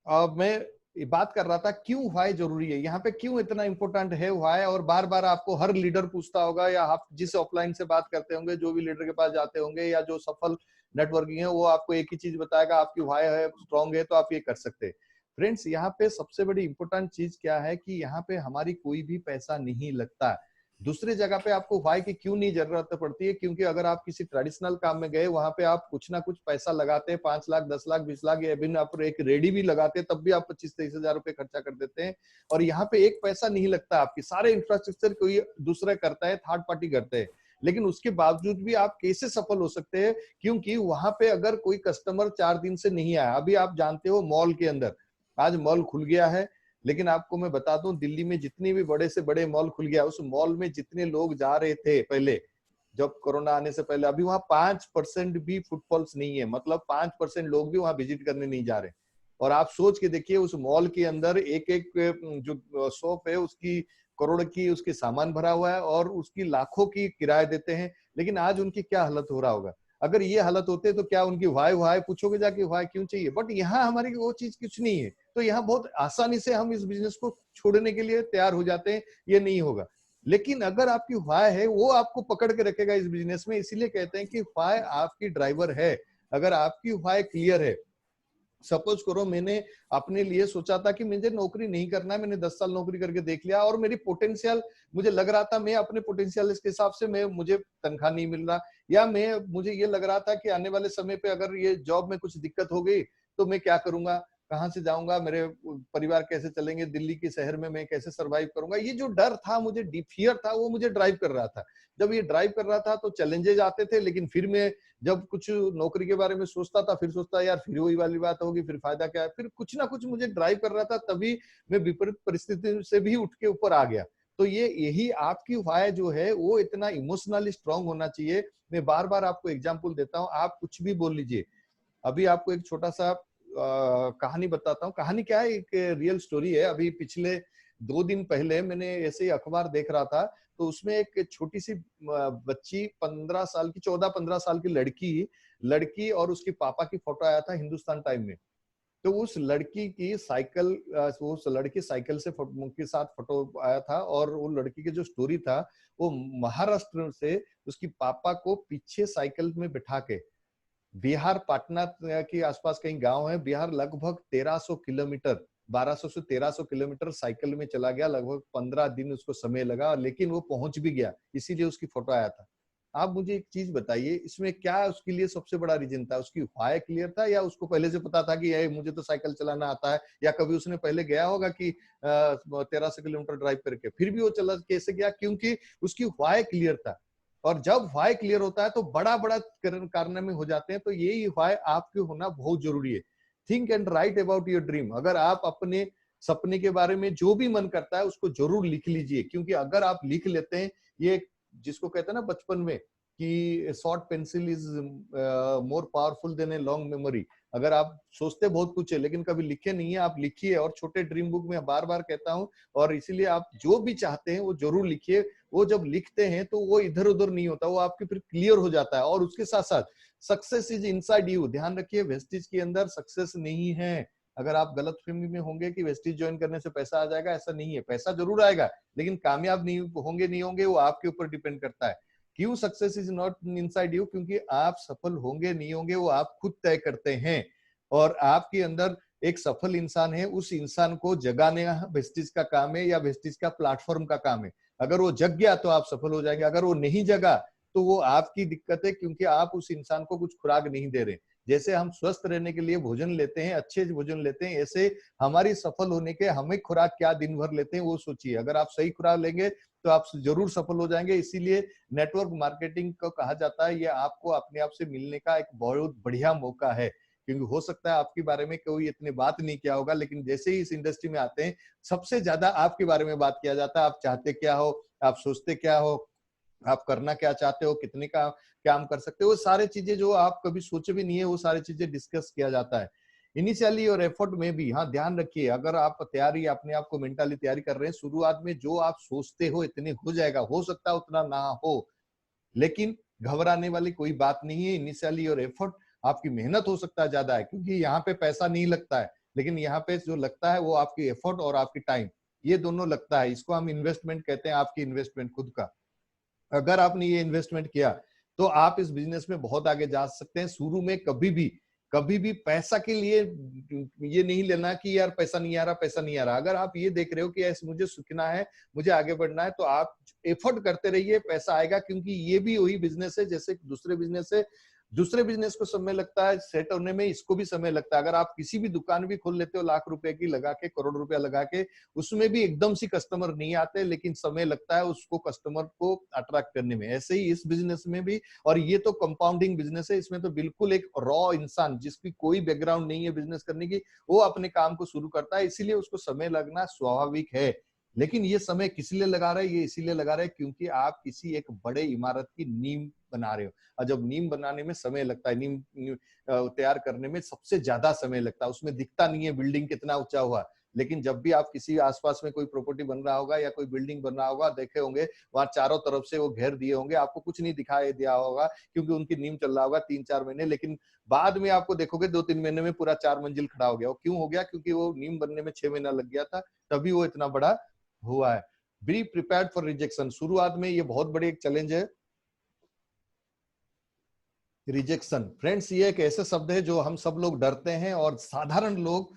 अब मैं ये बात कर रहा था क्यों व्हाई जरूरी है, यहाँ पे क्यों इतना इंपॉर्टेंट है व्हाई। और बार बार आपको हर लीडर पूछता होगा, या आप जिस ऑफलाइन से बात करते होंगे, जो भी लीडर के पास जाते होंगे या जो सफल नेटवर्किंग है, वो आपको एक ही चीज बताएगा, आपकी व्हाई है स्ट्रांग है तो आप ये कर सकते हैं। फ्रेंड्स, यहाँ पे सबसे बड़ी इंपॉर्टेंट चीज क्या है कि यहाँ पे हमारी कोई भी पैसा नहीं लगता। दूसरी जगह पे आपको व्हाई की क्यों नहीं जरूरत पड़ती है? क्योंकि अगर आप किसी ट्रेडिशनल काम में गए, वहां पे आप कुछ ना कुछ पैसा लगाते हैं, 5 लाख 10 लाख 20 लाख, या इवन आप एक रेडी भी लगाते हैं तब भी आप 25-23 हजार रुपए खर्चा कर देते हैं। और यहाँ पे एक पैसा नहीं लगता, आपकी सारे इंफ्रास्ट्रक्चर कोई दूसरा करता है, थर्ड पार्टी करते हैं। लेकिन उसके बावजूद भी आप कैसे सफल हो सकते हैं? क्योंकि वहां पे अगर कोई कस्टमर 4 दिन से नहीं आया, अभी आप जानते हो मॉल के अंदर आज मॉल खुल गया है, लेकिन आपको मैं बता दूं, दिल्ली में जितनी भी बड़े से बड़े मॉल खुल गया, उस मॉल में जितने लोग जा रहे थे पहले, जब कोरोना आने से पहले, अभी वहां 5% भी फुटफॉल्स नहीं है, मतलब 5% लोग भी वहां विजिट करने नहीं जा रहे। और आप सोच के देखिए, उस मॉल के अंदर एक एक जो शॉप है उसकी करोड़ की उसके सामान भरा हुआ है और उसकी लाखों की किराया देते हैं, लेकिन आज उनकी क्या हालत हो रहा होगा। अगर ये हालत होते तो क्या उनकी वाई वाई पूछोगे जाके, वाई क्यों चाहिए, बट यहाँ हमारी वो चीज कुछ नहीं है, तो यहाँ बहुत आसानी से हम इस बिजनेस को छोड़ने के लिए तैयार हो जाते हैं, ये नहीं होगा। लेकिन अगर आपकी वाई है, वो आपको पकड़ के रखेगा इस बिजनेस में। इसीलिए कहते हैं कि वाई आपकी ड्राइवर है। अगर आपकी वाई क्लियर है, सपोज करो मैंने अपने लिए सोचा था कि मुझे नौकरी नहीं करना है, मैंने 10 साल नौकरी करके देख लिया और मेरी पोटेंशियल, मुझे लग रहा था मैं अपने पोटेंशियल के हिसाब से मैं मुझे तनख्वाह नहीं मिल रहा, या मुझे ये लग रहा था कि आने वाले समय पे अगर ये जॉब में कुछ दिक्कत हो गई तो मैं क्या करूंगा, कहाँ से जाऊंगा, मेरे परिवार कैसे चलेंगे, दिल्ली के शहर में मैं कैसे सरवाइव करूंगा। ये जो डर था, मुझे फियर था, वो मुझे ड्राइव कर रहा था। जब ये ड्राइव कर रहा था तो चैलेंजेस आते थे, लेकिन फिर मैं जब कुछ नौकरी के बारे में सोचता था, फिर सोचता यार फिर वही वाली बात होगी, फिर फायदा क्या है, फिर कुछ ना कुछ मुझे ड्राइव कर रहा था, तभी मैं विपरीत परिस्थिति से भी उठ के ऊपर आ गया। तो यही आपकी वाय जो है वो इतना इमोशनली स्ट्रांग होना चाहिए। मैं बार बार आपको एग्जांपल देता हूँ, आप कुछ भी बोल लीजिए। अभी आपको एक छोटा सा कहानी बताता हूँ। कहानी क्या है, एक रियल स्टोरी है। अभी पिछले 2 दिन पहले मैंने ऐसे ही अखबार देख रहा था, तो उसमें एक छोटी सी बच्ची 15 साल की, 14-15 साल की लड़की लड़की और उसके पापा की फोटो आया था हिंदुस्तान टाइम में। तो उस लड़की की साइकिल, उस लड़की साइकिल से के साथ फोटो आया था, और वो लड़की की जो स्टोरी था, वो महाराष्ट्र से उसकी पापा को पीछे साइकिल में बिठा के बिहार, पाटना के आसपास कहीं गांव है, बिहार लगभग 1300 किलोमीटर, 1200 से 1300 किलोमीटर साइकिल में चला गया। लगभग 15 दिन उसको समय लगा, लेकिन वो पहुंच भी गया, इसीलिए उसकी फोटो आया था। आप मुझे एक चीज बताइए, इसमें क्या उसके लिए सबसे बड़ा रीजन था? उसकी वाय क्लियर था, या उसको पहले से पता था कि ये मुझे तो साइकिल चलाना आता है, या कभी उसने पहले गया होगा कि 1300 किलोमीटर ड्राइव करके, फिर भी वो चला कैसे गया? क्योंकि उसकी वाय क्लियर था। और जब वाय क्लियर होता है तो बड़ा बड़ा कारनामे हो जाते हैं। तो यही वाय आपके होना बहुत जरूरी है। Think and right about your dream. अगर आप अपने सपने के बारे में जो भी मन करता है उसको जरूर लिख लीजिए, क्योंकि अगर आप लिख लेते हैं, ये जिसको कहते हैं ना बचपन में कि short pencil is more powerful than a long memory. अगर आप सोचते बहुत कुछ है लेकिन कभी लिखे नहीं है, आप लिखिए। और छोटे ड्रीम बुक में बार बार कहता हूं, और इसीलिए आप जो भी चाहते हैं वो जरूर लिखिए। वो जब लिखते हैं तो वो इधर उधर नहीं होता, वो आपके फिर क्लियर हो जाता है। और उसके साथ साथ सक्सेस इज इनसाइड यू। ध्यान रखिए, वेस्टिज के अंदर सक्सेस नहीं है। अगर आप गलत फहमी में होंगे कि वेस्टिज ज्वाइन करने से पैसा आ जाएगा, ऐसा नहीं है। पैसा जरूर आएगा, लेकिन कामयाब नहीं होंगे वो आपके ऊपर डिपेंड करता है। क्यों success is not inside you? क्योंकि आप सफल होंगे नहीं होंगे वो आप खुद तय करते हैं। और आपके अंदर एक सफल इंसान है, उस इंसान को जगाने वेस्टिज का काम है, या वेस्टिज का प्लेटफॉर्म का काम है। अगर वो जग गया तो आप सफल हो जाएंगे, अगर वो नहीं जगा तो वो आपकी दिक्कत है, क्योंकि आप उस इंसान को कुछ खुराक नहीं दे रहे। जैसे हम स्वस्थ रहने के लिए भोजन लेते हैं, अच्छे भोजन लेते हैं, ऐसे हमारी सफल होने के हमें खुराक क्या दिन भर लेते हैं वो सोचिए। अगर आप सही खुराक लेंगे तो आप जरूर सफल हो जाएंगे। इसीलिए नेटवर्क मार्केटिंग को कहा जाता है, ये आपको अपने आप से मिलने का एक बहुत बढ़िया मौका है। क्योंकि हो सकता है आपके बारे में कोई इतनी बात नहीं किया होगा, लेकिन जैसे ही इस इंडस्ट्री में आते हैं सबसे ज्यादा आपके बारे में बात किया जाता है। आप चाहते क्या हो, आप सोचते क्या हो, आप करना क्या चाहते हो, कितने का काम कर सकते हो, वो सारी चीजें जो आप कभी सोचे भी नहीं है, वो सारी चीजें डिस्कस किया जाता है इनिशियली और एफर्ट में भी। हाँ, ध्यान रखिए, अगर आप तैयारी अपने आप को मेंटली तैयारी कर रहे हैं, शुरुआत में जो आप सोचते हो इतने हो जाएगा, हो सकता है उतना ना हो, लेकिन घबराने वाली कोई बात नहीं है। इनिशियली और एफर्ट, आपकी मेहनत हो सकता है ज्यादा है, क्योंकि यहाँ पे पैसा नहीं लगता है, लेकिन यहाँ पे जो लगता है वो आपकी एफर्ट और आपकी टाइम, ये दोनों लगता है। इसको हम इन्वेस्टमेंट कहते हैं, आपकी इन्वेस्टमेंट खुद का। अगर आपने ये इन्वेस्टमेंट किया तो आप इस बिजनेस में बहुत आगे जा सकते हैं। शुरू में कभी भी पैसा के लिए ये नहीं लेना कि यार पैसा नहीं आ रहा, पैसा नहीं आ रहा। अगर आप ये देख रहे हो कि ऐसे मुझे सीखना है, मुझे आगे बढ़ना है, तो आप एफर्ट करते रहिए, पैसा आएगा। क्योंकि ये भी वही बिजनेस है जैसे दूसरे बिजनेस है, दूसरे बिजनेस को समय लगता है सेट होने में, इसको भी समय लगता है। अगर आप किसी भी दुकान भी खोल लेते हो लाख रुपए की लगा के, करोड़ रुपया लगा के, उसमें भी एकदम से कस्टमर नहीं आते, लेकिन समय लगता है उसको कस्टमर को अट्रैक्ट करने में। ऐसे ही इस बिजनेस में भी, और ये तो कंपाउंडिंग बिजनेस है, इसमें तो बिल्कुल एक रॉ इंसान जिसकी कोई बैकग्राउंड नहीं है बिजनेस करने की, वो अपने काम को शुरू करता है, इसीलिए उसको समय लगना स्वाभाविक है। लेकिन ये समय किस लिए लगा रहे हैं? ये इसीलिए लगा रहे हैं क्योंकि आप किसी एक बड़े इमारत की नींव बना रहे हो, और जब नींव बनाने में समय लगता है, नींव तैयार करने में सबसे ज्यादा समय लगता है। उसमें दिखता नहीं है बिल्डिंग कितना ऊंचा हुआ, लेकिन जब भी आप किसी आसपास में कोई प्रॉपर्टी बन रहा होगा या कोई बिल्डिंग बन रहा होगा, देखे होंगे वहां चारों तरफ से वो घेर दिए होंगे, आपको कुछ नहीं दिखाई दिया होगा क्योंकि उनकी नींव चल रहा होगा 3-4 महीने, लेकिन बाद में आपको देखोगे 2-3 महीने में पूरा 4 मंजिल खड़ा हो गया। वो क्यों हो गया? क्योंकि वो नींव बनने में 6 महीना लग गया था, तभी वो इतना बड़ा हुआ है। Be prepared for rejection. शुरुआत में ये बहुत बड़ी एक चैलेंज है, रिजेक्शन। फ्रेंड्स, ये एक ऐसा शब्द है जो हम सब लोग डरते हैं, और साधारण लोग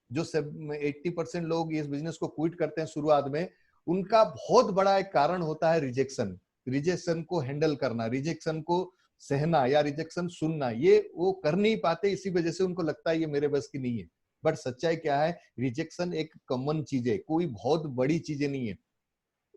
जो 80% लोग इस बिजनेस को क्विट करते हैं शुरुआत में, उनका बहुत बड़ा एक कारण होता है रिजेक्शन। रिजेक्शन को हैंडल करना, रिजेक्शन को सहना या रिजेक्शन सुनना, ये वो कर नहीं पाते, इसी वजह से उनको लगता है ये मेरे बस की नहीं है। बट सच्चाई क्या है? रिजेक्शन एक कॉमन चीज है, कोई बहुत बड़ी चीजें नहीं है।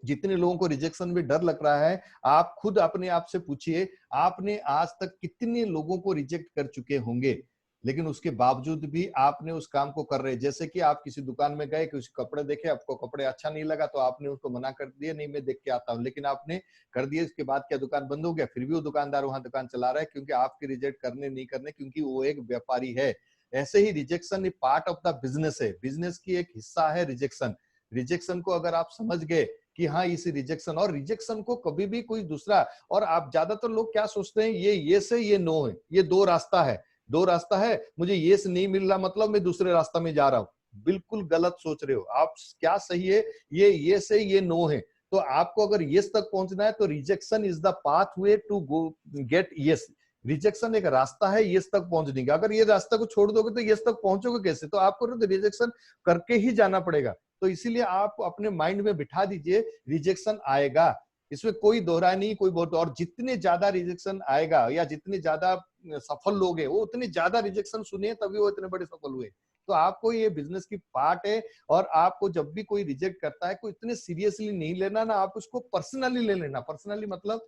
जितने लोगों को रिजेक्शन में डर लग रहा है, आप खुद अपने आप से पूछिए, आपने आज तक कितने लोगों को रिजेक्ट कर चुके होंगे, लेकिन उसके बावजूद भी आपने उस काम को कर रहे हैं। जैसे कि आप किसी दुकान में गए, कुछ कपड़े देखे, आपको कपड़े अच्छा नहीं लगा तो आपने उसको मना कर दिया, नहीं मैं देख के आता हूँ, लेकिन आपने कर दिया। इसके बाद क्या दुकान बंद हो गया? फिर भी वो दुकानदार वहां दुकान चला रहा है, क्योंकि आपके रिजेक्ट करने नहीं करने, क्योंकि वो एक व्यापारी है। ऐसे ही रिजेक्शन एक पार्ट ऑफ द बिजनेस है, बिजनेस की एक हिस्सा है रिजेक्शन। रिजेक्शन को अगर आप समझ गए कि हाँ इस रिजेक्शन, और रिजेक्शन को कभी भी कोई दूसरा, और आप ज्यादातर लोग क्या सोचते हैं, ये से ये नो है, ये दो रास्ता है, दो रास्ता है, मुझे ये से नहीं मिल रहा मतलब मैं दूसरे रास्ता में जा रहा हूं। बिल्कुल गलत सोच रहे हो आप। क्या सही है? ये से ये नो है। तो आपको अगर यस तक पहुंचना है तो rejection is the pathway to go get yes. Rejection एक रास्ता है यस तक पहुंचने का। अगर ये रास्ता को छोड़ दोगे तो यस तक पहुंचोगे कैसे? तो आपको तो रिजेक्शन करके ही जाना पड़ेगा। तो इसीलिए आप अपने माइंड में बिठा दीजिए, रिजेक्शन आएगा, इसमें कोई दोहराई नहीं, कोई बहुत। और जितने ज्यादा रिजेक्शन आएगा या जितने ज्यादा सफल लोग हैं, वो उतने ज्यादा रिजेक्शन सुने तभी वो इतने बड़े सफल हुए। तो आपको ये बिजनेस की पार्ट है, और आपको जब भी कोई रिजेक्ट करता है, कोई इतने सीरियसली नहीं लेना ना, आप उसको पर्सनली ले लेना। पर्सनली मतलब,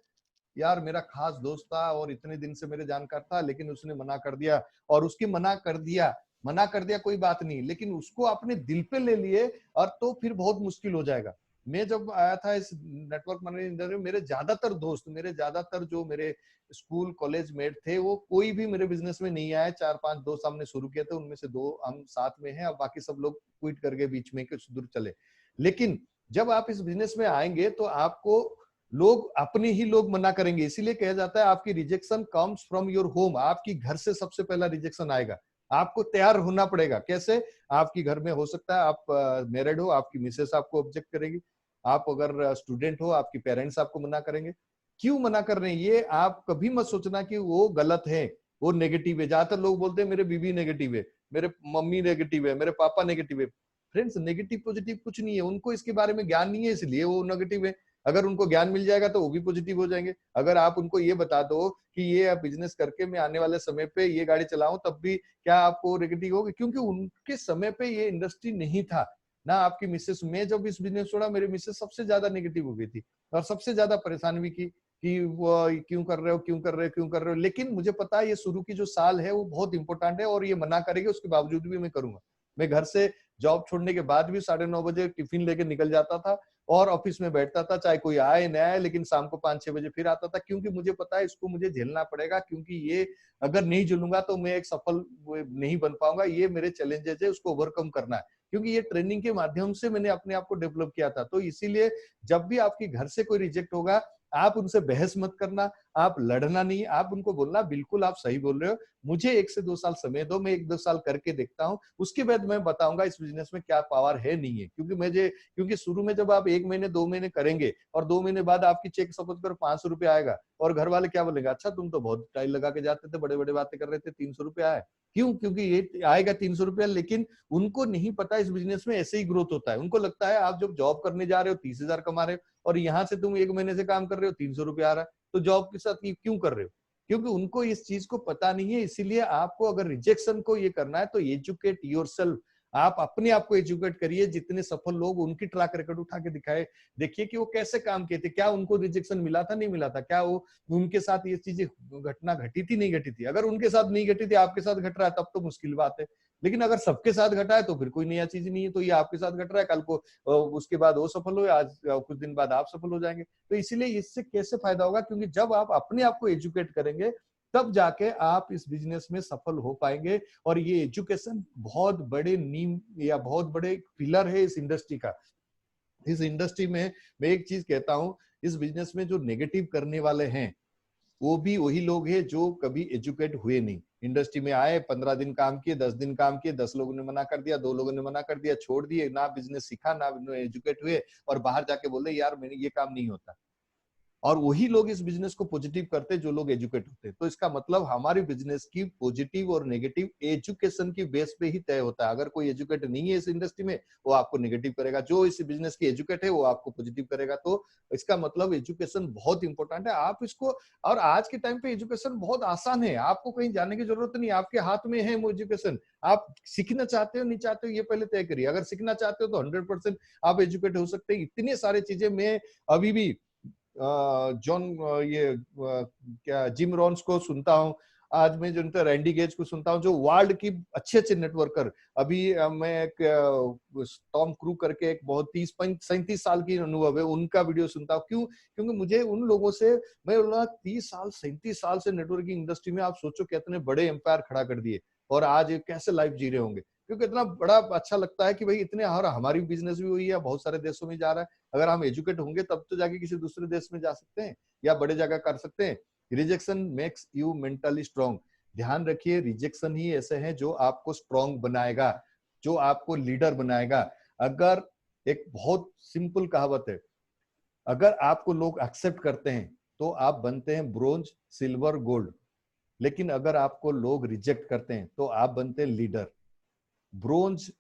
यार मेरा खास दोस्त था और इतने दिन से मेरे जानकार था, लेकिन उसने मना कर दिया, और उसकी मना कर दिया कोई बात नहीं, लेकिन उसको अपने दिल पे ले लिए, और तो फिर बहुत मुश्किल हो जाएगा। मैं जब आया था इस नेटवर्क मार्केटिंग में, मेरे ज्यादातर दोस्त, मेरे ज्यादातर जो मेरे स्कूल कॉलेज मेट थे, वो कोई भी मेरे बिजनेस में नहीं आए। 4-5 दोस्त हमने शुरू किए थे, उनमें से 2 हम साथ में हैं, अब बाकी सब लोग क्विट करके बीच में कुछ दूर चले। लेकिन जब आप इस बिजनेस में आएंगे तो आपको लोग, अपने ही लोग मना करेंगे। इसीलिए कहा जाता है आपकी rejection comes from your home. आपकी घर से सबसे पहला रिजेक्शन आएगा। आपको तैयार होना पड़ेगा। कैसे? आपकी घर में हो सकता है आप मैरिड हो, आपकी मिसेस आपको ऑब्जेक्ट करेगी। आप अगर स्टूडेंट हो, आपकी पेरेंट्स आपको मना करेंगे। क्यों मना कर रहे हैं? ये आप कभी मत सोचना कि वो गलत है, वो नेगेटिव है। ज्यादातर लोग बोलते हैं मेरे बीवी नेगेटिव है, मेरे मम्मी नेगेटिव है, मेरे पापा नेगेटिव है। फ्रेंड्स, नेगेटिव पॉजिटिव कुछ नहीं है, उनको इसके बारे में ज्ञान नहीं है, इसलिए वो नेगेटिव है। अगर उनको ज्ञान मिल जाएगा तो वो भी पॉजिटिव हो जाएंगे। अगर आप उनको ये बता दो कि ये बिजनेस करके मैं आने वाले समय पे ये गाड़ी चलाऊं, तब भी क्या आपको नेगेटिव होगी? क्योंकि उनके समय पे ये इंडस्ट्री नहीं था ना। आपकी मिसेस, मैं जब इस बिजनेस छोड़ा, मेरी मिसेस सबसे ज्यादा नेगेटिव हो गई थी, और सबसे ज्यादा परेशान भी की कि वो क्यों कर रहे हो, क्यों कर रहे हो, क्यों कर रहे हो। लेकिन मुझे पता है ये शुरू की जो साल है वो बहुत इंपॉर्टेंट है, और ये मना करेगी, उसके बावजूद भी मैं करूंगा। मैं घर से जॉब छोड़ने के बाद भी 9:30 बजे टिफिन लेके निकल जाता था, और ऑफिस में बैठता था, चाहे कोई आए न आए, लेकिन शाम को 5-6 बजे फिर आता था, क्योंकि मुझे पता है इसको मुझे झेलना पड़ेगा। क्योंकि ये अगर नहीं झेलूंगा तो मैं एक सफल नहीं बन पाऊंगा। ये मेरे चैलेंजेस है, उसको ओवरकम करना है, क्योंकि ये ट्रेनिंग के माध्यम से मैंने अपने आप को डेवलप किया था। तो इसीलिए जब भी आपके घर से कोई रिजेक्ट होगा, आप उनसे बहस मत करना, आप लड़ना नहीं, आप उनको बोलना बिल्कुल आप सही बोल रहे हो, मुझे 1 से 2 साल समय दो, मैं 1-2 साल करके देखता हूँ, उसके बाद मैं बताऊंगा इस बिजनेस में क्या पावर है नहीं है। क्योंकि शुरू में जब आप 1 महीने 2 महीने करेंगे, और 2 महीने बाद आपकी चेक सपोज करो 500 रुपये आएगा, और घर वाले क्या बोलेंगे, अच्छा तुम तो बहुत टाइल लगा के जाते थे, बड़े बड़े बातें कर रहे थे, 300 रुपये आए। क्यों? क्योंकि ये आएगा 300 रुपया, लेकिन उनको नहीं पता इस बिजनेस में ऐसे ही ग्रोथ होता है। उनको लगता है आप जब जॉब करने जा रहे हो 30,000 कमा रहे हो, और यहाँ से तुम 1 महीने से काम कर रहे हो 300 रुपया आ रहा है, तो जॉब के साथ क्यों कर रहे हो? क्योंकि उनको इस चीज को पता नहीं है। इसीलिए आपको अगर रिजेक्शन को ये करना है तो एजुकेट योरसेल्फ, आप अपने आप को एजुकेट करिए। जितने सफल लोग, उनकी ट्रैक रिकॉर्ड उठा के दिखाए, देखिए कि वो कैसे काम किए थे, क्या उनको रिजेक्शन मिला था, नहीं मिला था, क्या वो उनके साथ ये चीजें घटना घटी थी, नहीं घटी थी। अगर उनके साथ नहीं घटी थी, आपके साथ घट रहा है, तब तो मुश्किल बात है। लेकिन अगर सबके साथ घटा है तो फिर कोई नया चीज नहीं है। तो ये आपके साथ घट रहा है, कल को उसके बाद वो सफल हो, आज कुछ दिन बाद आप सफल हो जाएंगे। तो इसीलिए इससे कैसे फायदा होगा, क्योंकि जब आप अपने आप को एजुकेट करेंगे तब जाके आप इस बिजनेस में सफल हो पाएंगे। और ये एजुकेशन बहुत बड़े नींव या बहुत बड़े पिलर है इस इंडस्ट्री का। इस इंडस्ट्री में मैं एक चीज कहता हूं, इस बिजनेस में जो नेगेटिव करने वाले हैं वो भी वही लोग हैं जो कभी एजुकेट हुए नहीं। इंडस्ट्री में आए, 15 दिन काम किए, 10 दिन काम किए, 10 लोगों ने मना कर दिया, 2 लोगों ने मना कर दिया, छोड़ दिए, ना बिजनेस सीखा, ना एजुकेट हुए, और बाहर जाके बोले यार मैंने ये काम नहीं होता। और वही लोग इस बिजनेस को पॉजिटिव करते जो लोग एजुकेट होते। तो इसका मतलब हमारी बिजनेस की पॉजिटिव और नेगेटिव एजुकेशन की बेस पे ही तय होता है। अगर कोई एजुकेट नहीं है इस इंडस्ट्री में, वो आपको नेगेटिव करेगा, जो इस बिजनेस की एजुकेट है वो आपको पॉजिटिव करेगा। तो इसका मतलब एजुकेशन बहुत इंपॉर्टेंट है। आप इसको, और आज के टाइम पे एजुकेशन बहुत आसान है, आपको कहीं जाने की जरूरत नहीं, आपके हाथ में है वो एजुकेशन। आप सीखना चाहते हो नहीं चाहते हो ये पहले तय करिए। अगर सीखना चाहते हो तो 100% आप एजुकेट हो सकते हैं। इतनी सारी चीजें मैं अभी भी जॉन ये क्या जिम रॉन्स को सुनता हूँ, आज मैं जो रैंडी गेज को सुनता हूँ, जो वर्ल्ड की अच्छे अच्छे नेटवर्कर। अभी मैं एक टॉम क्रू करके एक बहुत 30-37 साल की अनुभव है, उनका वीडियो सुनता हूँ। क्यों? क्योंकि मुझे उन लोगों से, मैं बोला 30 साल 37 साल से नेटवर्किंग इंडस्ट्री में, आप सोचो कितने बड़े एम्पायर खड़ा कर दिए, और आज कैसे लाइफ जी रहे होंगे। क्योंकि इतना बड़ा अच्छा लगता है कि भाई इतने, और हमारी बिजनेस भी हुई है, बहुत सारे देशों में जा रहा है। अगर हम एजुकेट होंगे तब तो जाके किसी दूसरे देश में जा सकते हैं या बड़े जगह कर सकते हैं। Rejection makes you mentally strong. ध्यान रखिए, रिजेक्शन ही ऐसे है जो आपको स्ट्रांग बनाएगा, जो आपको लीडर बनाएगा। अगर, एक बहुत सिंपल कहावत है, अगर आपको लोग एक्सेप्ट करते हैं तो आप बनते हैं ब्रोंज, सिल्वर, गोल्ड। लेकिन अगर आपको लोग रिजेक्ट करते हैं तो आप बनते हैं लीडर। ब्रोंज,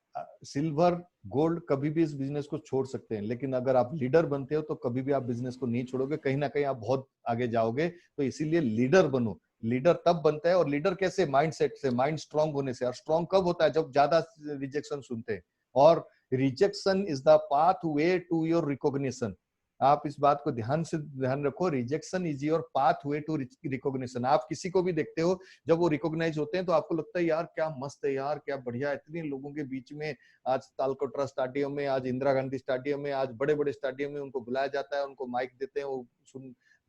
सिल्वर, गोल्ड कभी भी इस बिजनेस को छोड़ सकते हैं, लेकिन अगर आप लीडर बनते हो तो कभी भी आप बिजनेस को नहीं छोड़ोगे, कहीं ना कहीं आप बहुत आगे जाओगे। तो इसीलिए लीडर बनो। लीडर तब बनता है, और लीडर कैसे? माइंडसेट से, माइंड स्ट्रांग होने से। और स्ट्रांग कब होता है? जब ज्यादा रिजेक्शन सुनते हैं। और rejection is the pathway to your recognition. आप इस बात को ध्यान रखो, rejection is your pathway to recognition. आप किसी को भी देखते हो, जब वो रिकॉग्नाइज होते हैं तो आपको लगता है यार क्या मस्त है, यार क्या बढ़िया, इतने लोगों के बीच में, आज तालकोटरा स्टेडियम में, आज इंदिरा गांधी स्टेडियम में, आज बड़े बड़े स्टेडियम में उनको बुलाया जाता है, उनको माइक देते हैं, वो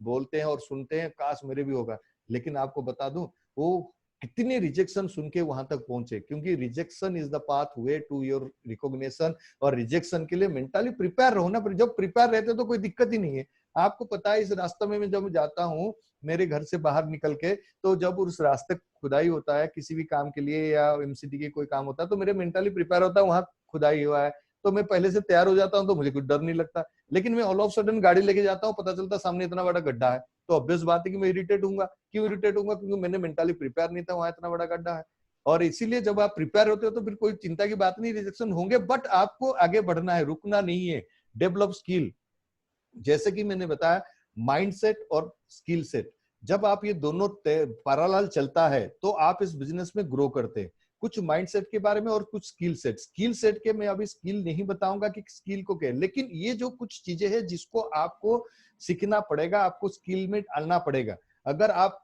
बोलते हैं और सुनते हैं, काश मेरे भी होगा। लेकिन आपको बता दूं, वो कितने रिजेक्शन सुन के वहां तक पहुंचे, क्योंकि rejection is the pathway to your recognition. और रिजेक्शन के लिए मेंटली प्रिपेयर रहो ना। जब प्रिपेयर रहते तो कोई दिक्कत ही नहीं है। आपको पता है, इस रास्ते में मैं जब जाता हूँ मेरे घर से बाहर निकल के, तो जब उस रास्ते खुदाई होता है किसी भी काम के लिए या एमसीडी के कोई काम होता है, तो मेरे मेंटली प्रिपेयर होता है, वहां खुदाई हुआ है तो मैं पहले से तैयार हो जाता हूँ, तो मुझे कुछ डर नहीं लगता। लेकिन मैं ऑल ऑफ सडन गाड़ी लेके जाता हूँ, पता चलता सामने इतना बड़ा गड्ढा है, तो ऑब्वियस बात है कि मैं इरिटेट हूंगा। क्यों इरिटेट होऊंगा? क्योंकि मैंने मेंटली प्रिपेयर नहीं था, वहां इतना बड़ा गड्ढा है। और इसीलिए जब आप प्रिपेयर होते हो तो फिर कोई चिंता की बात नहीं, रिजेक्शन होंगे, बट आपको आगे बढ़ना है, रुकना नहीं है। डेवलप स्किल, जैसे कि मैंने बताया, माइंडसेट और स्किल सेट, जब आप ये दोनों पैरेलल चलता है तो आप इस बिजनेस में ग्रो करते हैं। कुछ माइंडसेट के बारे में और कुछ स्किल सेट। स्किल सेट के मैं अभी स्किल नहीं बताऊंगा कि स्किल को क्या है, लेकिन ये जो कुछ चीजें हैं जिसको आपको सीखना पड़ेगा, आपको स्किल में डालना पड़ेगा। अगर आप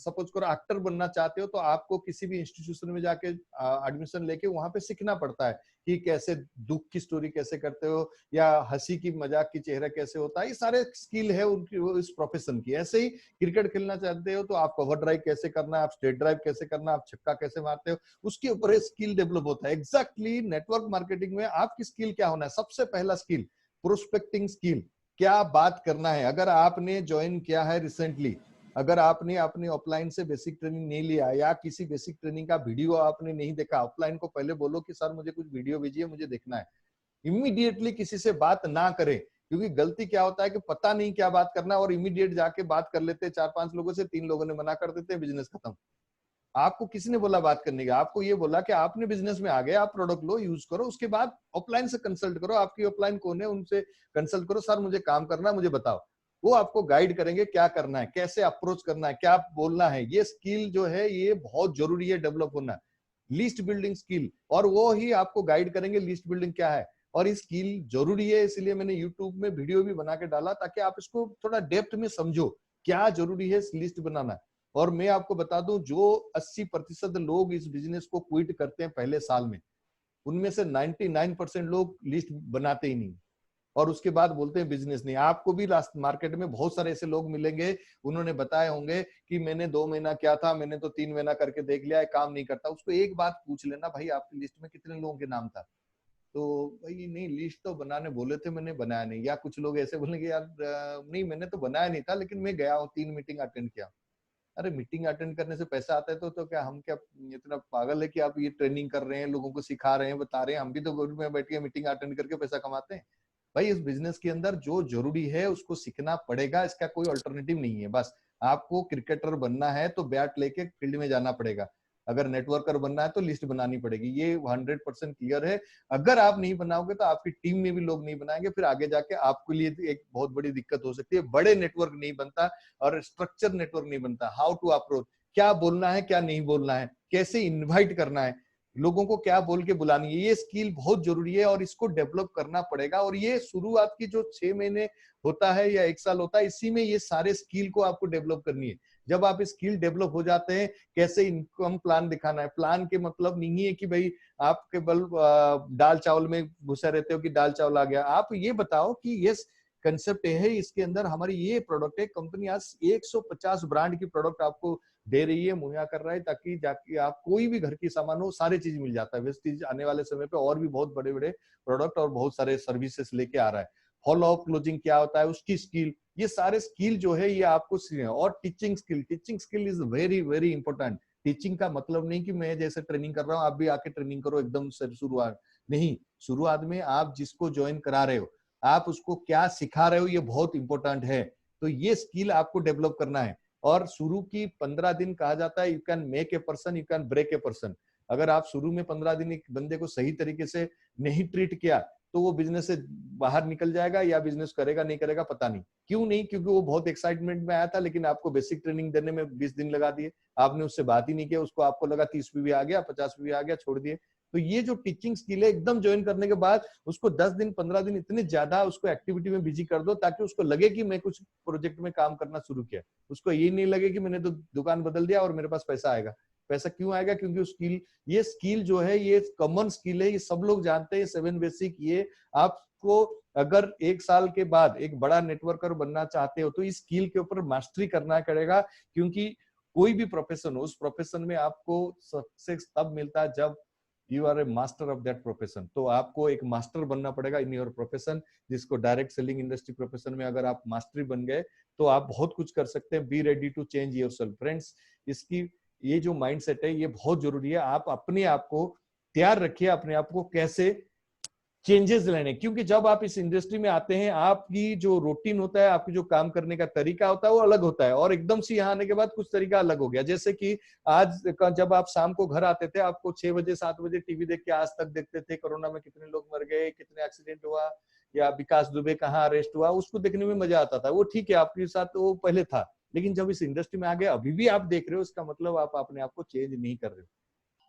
सपोज करो एक्टर बनना चाहते हो, तो आपको किसी भी इंस्टीट्यूशन में जाके एडमिशन लेके वहां पे सीखना पड़ता है कि कैसे दुख की स्टोरी कैसे करते हो, या हंसी की मजाक की चेहरा कैसे होता है। ये सारे स्किल है उनकी, इस प्रोफेशन की। ऐसे ही क्रिकेट खेलना चाहते हो तो आप कवर ड्राइव कैसे करना है, आप स्ट्रेट ड्राइव कैसे करना है, आप छक्का कैसे मारते हो, उसके ऊपर स्किल डेवलप होता है। एग्जैक्टली नेटवर्क मार्केटिंग में आपकी स्किल क्या होना है? सबसे पहला स्किल प्रोस्पेक्टिंग स्किल, क्या बात करना है। अगर आपने ज्वाइन किया है रिसेंटली, अगर आपने अपने ऑफलाइन से बेसिक ट्रेनिंग नहीं लिया, या किसी बेसिक ट्रेनिंग का वीडियो आपने नहीं देखा, ऑफलाइन को पहले बोलो कि सर मुझे कुछ वीडियो भेजिए, मुझे देखना है। इमीडिएटली किसी से बात ना करें, क्योंकि गलती क्या होता है कि पता नहीं क्या बात करना है और इमीडिएट जाके बात कर लेते हैं 4-5 लोगों से, 3 लोगों ने मना कर देते हैं, बिजनेस खत्म। आपको किसी ने बोला बात करने का? आपको ये बोला कि आपने बिजनेस में आ गए, आप प्रोडक्ट लो, यूज करो, उसके बाद ऑफलाइन से कंसल्ट करो। आपकी ऑफलाइन कौन है, उनसे कंसल्ट करो, सर मुझे काम करना, मुझे बताओ। वो आपको गाइड करेंगे क्या करना है, कैसे अप्रोच करना है, क्या बोलना है। ये स्किल जो है ये बहुत जरूरी है डेवलप होना, लिस्ट बिल्डिंग स्किल, और वो ही आपको गाइड करेंगे लिस्ट बिल्डिंग क्या है। और ये स्किल जरूरी है, इसलिए मैंने यूट्यूब में वीडियो भी बना के डाला ताकि आप इसको थोड़ा डेप्थ में समझो क्या जरूरी है लिस्ट बनाना। और मैं आपको बता दूं, जो 80% लोग इस बिजनेस को क्विट करते हैं पहले साल में, उनमें से 99% लोग लिस्ट बनाते ही नहीं, और उसके बाद बोलते हैं बिजनेस नहीं। आपको भी लास्ट मार्केट में बहुत सारे ऐसे लोग मिलेंगे, उन्होंने बताए होंगे कि मैंने 2 महीना किया था, मैंने तो 3 महीना करके देख लिया है, काम नहीं करता। उसको एक बात पूछ लेना, भाई आपकी लिस्ट में कितने लोगों के नाम था? तो भाई नहीं, लिस्ट तो बनाने बोले थे, मैंने बनाया नहीं। या कुछ लोग ऐसे बोलेंगे, यार नहीं मैंने तो बनाया नहीं था, लेकिन मैं गया हूँ 3 मीटिंग अटेंड किया। अरे मीटिंग अटेंड करने से पैसा आता है तो क्या हम क्या इतना पागल है कि आप ये ट्रेनिंग कर रहे हैं, लोगों को सिखा रहे हैं, बता रहे हैं? हम भी तो घर में बैठ के मीटिंग अटेंड करके पैसा कमाते हैं। भाई इस बिजनेस के अंदर जो जरूरी है उसको सीखना पड़ेगा, इसका कोई अल्टरनेटिव नहीं है। बस आपको क्रिकेटर बनना है तो बैट लेके फील्ड में जाना पड़ेगा, अगर नेटवर्कर बनना है तो लिस्ट बनानी पड़ेगी, ये 100% क्लियर है। अगर आप नहीं बनाओगे तो आपकी टीम में भी लोग नहीं बनाएंगे, फिर आगे जाके आपके लिए एक बहुत बड़ी दिक्कत हो सकती है। बड़े नेटवर्क नहीं बनता और स्ट्रक्चर नेटवर्क नहीं बनता। हाउ टू अप्रोच, क्या बोलना है क्या नहीं बोलना है, कैसे इन्वाइट करना है, लोगों को क्या बोल के बुलानी है, ये स्किल बहुत जरूरी है और इसको डेवलप करना पड़ेगा। और ये शुरुआत की जो 6 महीने होता है या 1 साल होता है, इसी में ये सारे स्किल को आपको डेवलप करनी है। जब आप स्किल डेवलप हो जाते हैं, कैसे इनकम प्लान दिखाना है। प्लान के मतलब नहीं है कि भाई आप केवल दाल चावल में घुसे रहते हो कि दाल चावल आ गया। आप ये बताओ कि यस कंसेप्ट है, इसके अंदर हमारी ये प्रोडक्ट है, कंपनी आज 150 ब्रांड की प्रोडक्ट आपको दे रही है, मुहैया कर रहा है, ताकि जाके आप कोई भी घर की सामान हो सारी चीज मिल जाता है। वेस्टीज आने वाले समय पे और भी बहुत बड़े बड़े प्रोडक्ट और बहुत सारे सर्विसेज लेके आ रहा है। फॉलो अप क्लोजिंग क्या होता है, उसकी स्किल, ये सारे स्किल जो है ये आपको सीखना है। और teaching skill is very very important. Teaching का मतलब नहीं कि मैं जैसे ट्रेनिंग कर रहा हूँ आप भी आके ट्रेनिंग करो एकदम से शुरुआत नहीं। शुरुआत में आप जिसको ज्वाइन करा रहे हो, आप उसको क्या सिखा रहे हो, ये बहुत इंपॉर्टेंट है। तो ये स्किल आपको डेवलप करना है। और शुरू की 15 दिन कहा जाता है, you can make a person, you can break a person. अगर आप शुरू में 15 दिन एक बंदे को सही तरीके से नहीं ट्रीट किया तो वो बिजनेस से बाहर निकल जाएगा, या बिजनेस करेगा नहीं करेगा पता नहीं। क्यों नहीं? क्योंकि वो बहुत एक्साइटमेंट में आया था, लेकिन आपको बेसिक ट्रेनिंग देने में 20 दिन लगा दिए, आपने उससे बात ही नहीं किया, उसको आपको लगा 30 भी आ गया 50 भी आ गया, छोड़ दिए। तो ये जो टीचिंग स्किल है, एकदम ज्वाइन करने के बाद उसको 10 दिन 15 दिन इतने ज्यादा उसको एक्टिविटी में बिजी कर दो ताकि उसको लगे कि मैं कुछ प्रोजेक्ट में काम करना शुरू किया। उसको ये नहीं लगे कि मैंने तो दुकान बदल दिया और मेरे पास पैसा आएगा। पैसा क्यों आएगा? क्योंकि स्किल, ये स्किल जो है ये कॉमन स्किल है, ये सब लोग जानते हैं, 7 बेसिक। ये आपको अगर 1 साल के बाद एक बड़ा नेटवर्कर बनना चाहते हो तो इस स्किल के ऊपर मास्टरी करना पड़ेगा। क्योंकि कोई भी प्रोफेशन हो, उस प्रोफेशन में आपको सक्सेस तब मिलता है जब you are a master of that profession. तो आपको एक मास्टर बनना पड़ेगा इन योर प्रोफेशन, जिसको डायरेक्ट सेलिंग इंडस्ट्री प्रोफेशन में अगर आप मास्टरी बन गए तो आप बहुत कुछ कर सकते हैं। Be ready to change yourself friends. इसकी ये जो माइंडसेट है ये बहुत जरूरी है। आप अपने आप को तैयार रखिए, अपने आप को कैसे चेंजेस लेने, क्योंकि जब आप इस इंडस्ट्री में आते हैं आपकी जो रूटीन होता है, आपकी जो काम करने का तरीका होता है वो अलग होता है, और एकदम से यहाँ आने के बाद कुछ तरीका अलग हो गया। जैसे कि आज जब आप शाम को घर आते थे, आपको 6 बजे 7 बजे टीवी देख के आज तक देखते थे कोरोना में कितने लोग मर गए, कितने एक्सीडेंट हुआ, या विकास दुबे कहाँ अरेस्ट हुआ, उसको देखने में मजा आता था। वो ठीक है, आपके साथ वो पहले था, लेकिन जब इस इंडस्ट्री में आ गए अभी भी आप देख रहे हो, इसका मतलब आप अपने आप को चेंज नहीं कर रहे हो।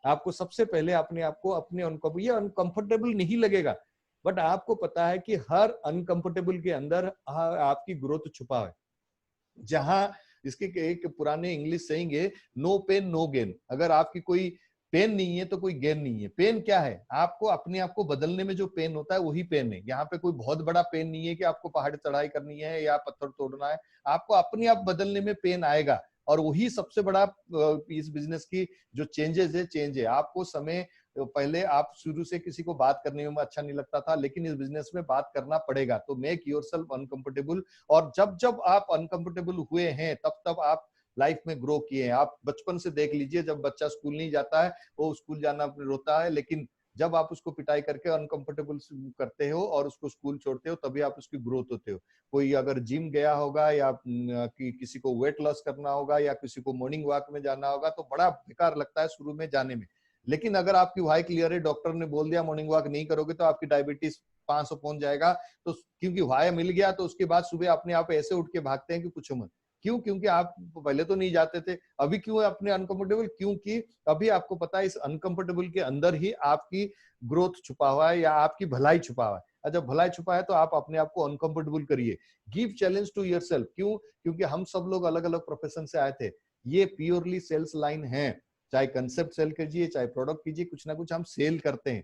आपको सबसे पहले अपने आप को अपने ये अनकंफर्टेबल नहीं लगेगा, बट आपको पता है कि हर अनकंफर्टेबल के अंदर आपकी ग्रोथ छुपा है। जहां इसके एक पुराने इंग्लिश सेइंग है, नो पेन नो गेन। अगर आपकी कोई पेन नहीं है तो कोई गेन नहीं है। पेन क्या है? आपको अपने आप को बदलने में जो पेन होता है वही पेन है। यहाँ पे कोई बहुत बड़ा पेन नहीं है कि आपको पहाड़ चढ़ाई करनी है या पत्थर तोड़ना है। आपको अपने आप बदलने में पेन आएगा, और वही सबसे बड़ा इस बिजनेस की जो चेंजेस है, चेंज है। आपको समय, पहले आप शुरू से किसी को बात करने में अच्छा नहीं लगता था, लेकिन इस बिजनेस में बात करना पड़ेगा। तो मेक योरसेल्फ अनकंफर्टेबल, और जब जब आप अनकंफर्टेबल हुए हैं तब तब आप लाइफ में ग्रो किए हैं। आप बचपन से देख लीजिए, जब बच्चा स्कूल नहीं जाता है वो स्कूल जाना रोता है, लेकिन जब आप उसको पिटाई करके अनकंफर्टेबल करते हो और उसको स्कूल छोड़ते हो तभी आप उसकी ग्रोथ होते हो। कोई अगर जिम गया होगा या किसी को वेट लॉस करना होगा या किसी को मॉर्निंग वॉक में जाना होगा तो बड़ा बेकार लगता है शुरू में जाने में, लेकिन अगर आपकी वाई क्लियर है, डॉक्टर ने बोल दिया मॉर्निंग वॉक नहीं करोगे तो आपकी डायबिटीज 500 पहुंच जाएगा, तो क्योंकि वाया मिल गया तो उसके बाद सुबह अपने आप ऐसे उठ के भागते हैं कि पूछो मत। क्यों? क्योंकि आप पहले तो नहीं जाते थे, अभी क्यों अपने अनकंफर्टेबल? क्योंकि अभी आपको पता है इस अनकंफर्टेबल के अंदर ही आपकी ग्रोथ छुपा हुआ है या आपकी भलाई छुपा हुआ है। और जब भलाई छुपा है तो आप अपने आप को अनकंफर्टेबल करिए। Give challenge to yourself. क्यों? क्योंकि हम सब लोग अलग अलग प्रोफेशन से आए थे, ये प्योरली सेल्स लाइन है। चाहे कंसेप्ट सेल कीजिए, चाहे प्रोडक्ट कीजिए, कुछ ना कुछ हम सेल करते हैं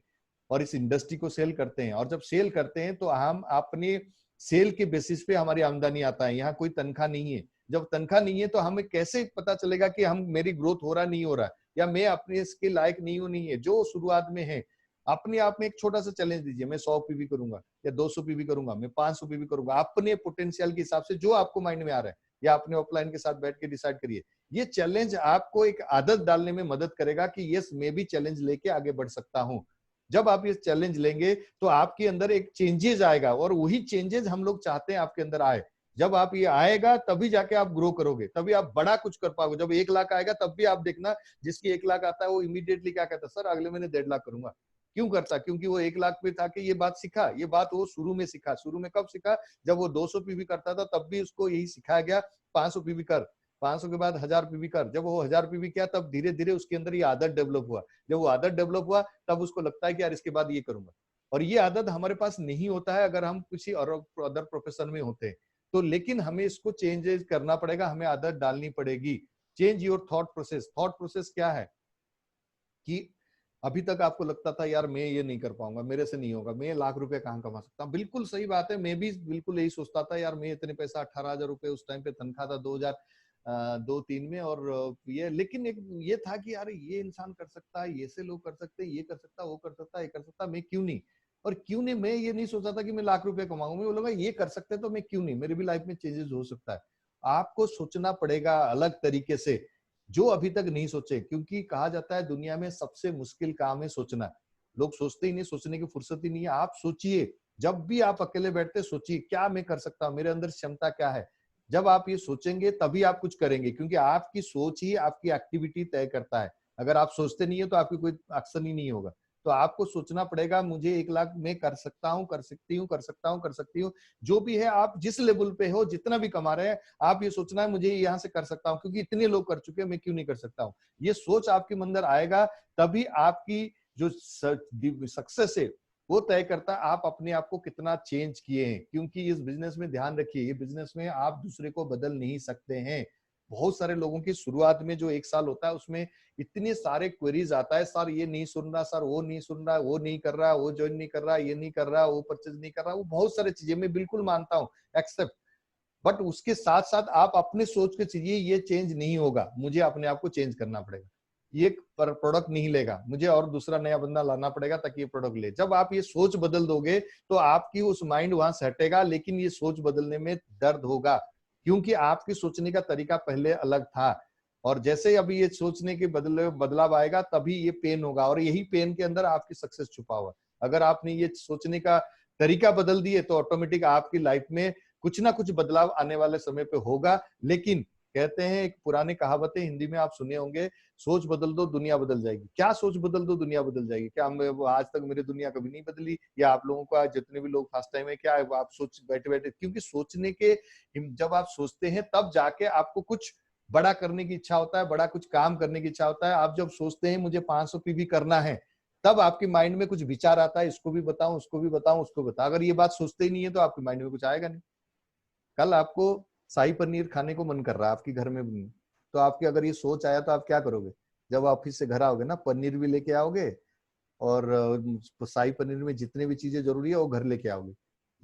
और इस इंडस्ट्री को सेल करते हैं। और जब सेल करते हैं तो हम अपने सेल के बेसिस पे हमारी आमदनी आता है, यहाँ कोई तनख्वाह नहीं है। जब तनख्वाह नहीं है तो हमें कैसे पता चलेगा कि हम मेरी ग्रोथ हो रहा नहीं हो रहा, या मैं अपने इसके लायक नहीं हूं नहीं है। जो शुरुआत में है अपने आप में एक छोटा सा चैलेंज दीजिए, मैं 100 पीवी करूंगा या 200 पीवी करूंगा, मैं 500 पीवी करूंगा, अपने पोटेंशियल के हिसाब से जो आपको माइंड में आ रहा है, या अपने ऑफलाइन के साथ बैठ के डिसाइड करिए। ये चैलेंज आपको एक आदत डालने में मदद करेगा कि यस मैं भी चैलेंज लेके आगे बढ़ सकता हूं। जब आप ये चैलेंज लेंगे तो आपके अंदर एक चेंजेस आएगा, और वही चेंजेस हम लोग चाहते हैं आपके अंदर आए। जब आप ये आएगा तभी जाके आप ग्रो करोगे, तभी आप बड़ा कुछ कर पाओगे। जब 1 लाख आएगा तब भी आप देखना, जिसकी 1 लाख आता है वो इमीडिएटली क्या कहता है, सर अगले महीने 1.5 लाख करूंगा। क्यों करता? क्योंकि वो 1 लाख पे था कि ये बात सीखा। ये बात वो शुरू में सीखा। शुरू में कब सीखा? जब वो 200 पीवी करता था तब भी उसको यही सिखाया गया, 500 पीवी कर, 500 के बाद 1000 पीवी कर। जब वो 1000 पीवी किया तब धीरे धीरे उसके अंदर ये आदत डेवलप हुआ। जब वो आदत डेवलप हुआ तब उसको लगता है कि यार इसके बाद ये करूंगा। और ये आदत हमारे पास नहीं होता है अगर हम किसी और अदर प्रोफेशन में होते हैं तो। लेकिन हमें इसको चेंजेस करना पड़ेगा, हमें आदत डालनी पड़ेगी। Change your thought process. Thought process क्या है कि अभी तक आपको लगता था यार मैं ये नहीं कर पाऊंगा, मेरे से नहीं होगा, मैं लाख रुपए कहाँ कमा सकता हूँ। बिल्कुल सही बात है, मैं भी बिल्कुल यही सोचता था यार, मैं इतने पैसा 18,000 रुपए उस टाइम पे तनख्वाह था 2002-3 में। और ये लेकिन एक ये था कि यार ये इंसान कर सकता है, ये से लोग कर सकते हैं, ये कर सकता है, वो कर सकता है, ये कर सकता है, मैं क्यों नहीं। और क्यों नहीं, मैं ये नहीं सोचा था कि मैं लाख रुपए कमाऊंगा, मैं बोलूंगा ये कर सकते हैं तो मैं क्यों नहीं, मेरी भी लाइफ में चेंजेस हो सकता है। आपको सोचना पड़ेगा अलग तरीके से, जो अभी तक नहीं सोचे। क्योंकि कहा जाता है दुनिया में सबसे मुश्किल काम है सोचना। लोग सोचते ही नहीं, सोचने की फुर्सत ही नहीं है। आप सोचिए, जब भी आप अकेले बैठते सोचिए क्या मैं कर सकता हूँ, मेरे अंदर क्षमता क्या है। जब आप ये सोचेंगे तभी आप कुछ करेंगे, क्योंकि आपकी सोच ही आपकी एक्टिविटी तय करता है। अगर आप सोचते नहीं है तो आपकी कोई एक्शन ही नहीं होगा। तो आपको सोचना पड़ेगा, मुझे 1 लाख में कर सकता हूँ, कर सकती हूँ, कर सकता हूँ, कर सकती हूँ। जो भी है, आप जिस लेवल पे हो, जितना भी कमा रहे हैं, आप ये सोचना है मुझे यहाँ से कर सकता हूँ, क्योंकि इतने लोग कर चुके हैं, मैं क्यों नहीं कर सकता हूँ। ये सोच आपके अंदर आएगा तभी आपकी जो सक्सेस है वो तय करता है आप अपने आप को कितना चेंज किए हैं। क्योंकि इस बिजनेस में ध्यान रखिए, ये बिजनेस में आप दूसरे को बदल नहीं सकते हैं। बहुत सारे लोगों की शुरुआत में जो 1 साल होता है उसमें इतने सारे क्वेरीज आता है, सर ये नहीं सुन रहा, सर वो नहीं सुन रहा, वो नहीं कर रहा, वो ज्वाइन नहीं कर रहा, ये नहीं कर रहा, वो परचेज नहीं कर रहा, वो बहुत सारी चीजें मैं बिल्कुल मानता हूँ, एक्सेप्ट। बट उसके साथ साथ आप अपने सोच के चीजिए, ये चेंज नहीं होगा, मुझे अपने आप को चेंज करना पड़ेगा। ये प्रोडक्ट नहीं लेगा, मुझे और दूसरा नया बंदा लाना पड़ेगा ताकि ये प्रोडक्ट ले। जब आप ये सोच बदल दोगे तो आपकी उस माइंड वहां से हटेगा, लेकिन ये सोच बदलने में दर्द होगा, क्योंकि आपकी सोचने का तरीका पहले अलग था। और जैसे अभी ये सोचने के बदलाव आएगा तभी ये पेन होगा, और यही पेन के अंदर आपकी सक्सेस छुपा हुआ। अगर आपने ये सोचने का तरीका बदल दिए तो ऑटोमेटिक आपकी लाइफ में कुछ ना कुछ बदलाव आने वाले समय पे होगा। लेकिन कहते हैं, एक पुरानी कहावत है, हिंदी में आप सुने होंगे, सोच बदल दो दुनिया बदल जाएगी। क्या सोच बदल दो दुनिया बदल जाएगी? क्या आज तक मेरी दुनिया कभी नहीं बदली, या आप लोगों का जितने भी लोग फर्स्ट टाइम है, क्या आप सोच बैठे बैठे, क्योंकि सोचने के जब आप सोचते हैं तब जाके आपको कुछ बड़ा करने की इच्छा होता है, बड़ा कुछ काम करने की इच्छा होता है। आप जब सोचते हैं मुझे 500 पीवी करना है, तब आपके माइंड में कुछ विचार आता है, इसको भी बताऊं, उसको भी बताऊं, उसको बताऊं। अगर ये बात सोचते ही नहीं है तो आपके माइंड में कुछ आएगा नहीं। कल आपको शाही पनीर खाने को मन कर रहा है, आपके घर में भी, तो आपकी अगर ये सोच आया तो आप क्या करोगे? जब ऑफिस से घर आओगे ना, पनीर भी लेके आओगे, और शाही पनीर में जितने भी चीजें जरूरी है वो घर लेके आओगे।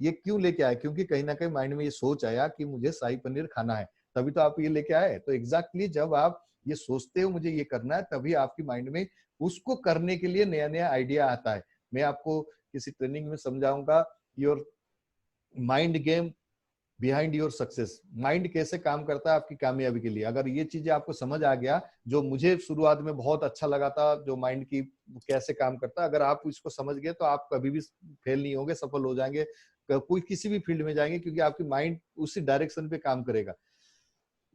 ये क्यों लेके आए? क्योंकि कहीं ना कहीं माइंड में ये सोच आया कि मुझे शाही पनीर खाना है, तभी तो आप ये लेके आए। तो एग्जैक्टली जब आप ये सोचते हो मुझे ये करना है, तभी आपकी माइंड में उसको करने के लिए नया नया आइडिया आता है। मैं आपको किसी ट्रेनिंग में समझाऊंगा, your mind game behind your success. Mind कैसे काम करता है आपकी कामयाबी के लिए। अगर ये चीजें आपको समझ आ गया, जो मुझे शुरुआत में बहुत अच्छा लगा था, जो माइंड की कैसे काम करता है, अगर आप इसको समझ गए तो आप कभी भी फेल नहीं होंगे, सफल हो जाएंगे। कोई किसी भी फील्ड में जाएंगे, क्योंकि आपकी माइंड उसी डायरेक्शन पे काम करेगा।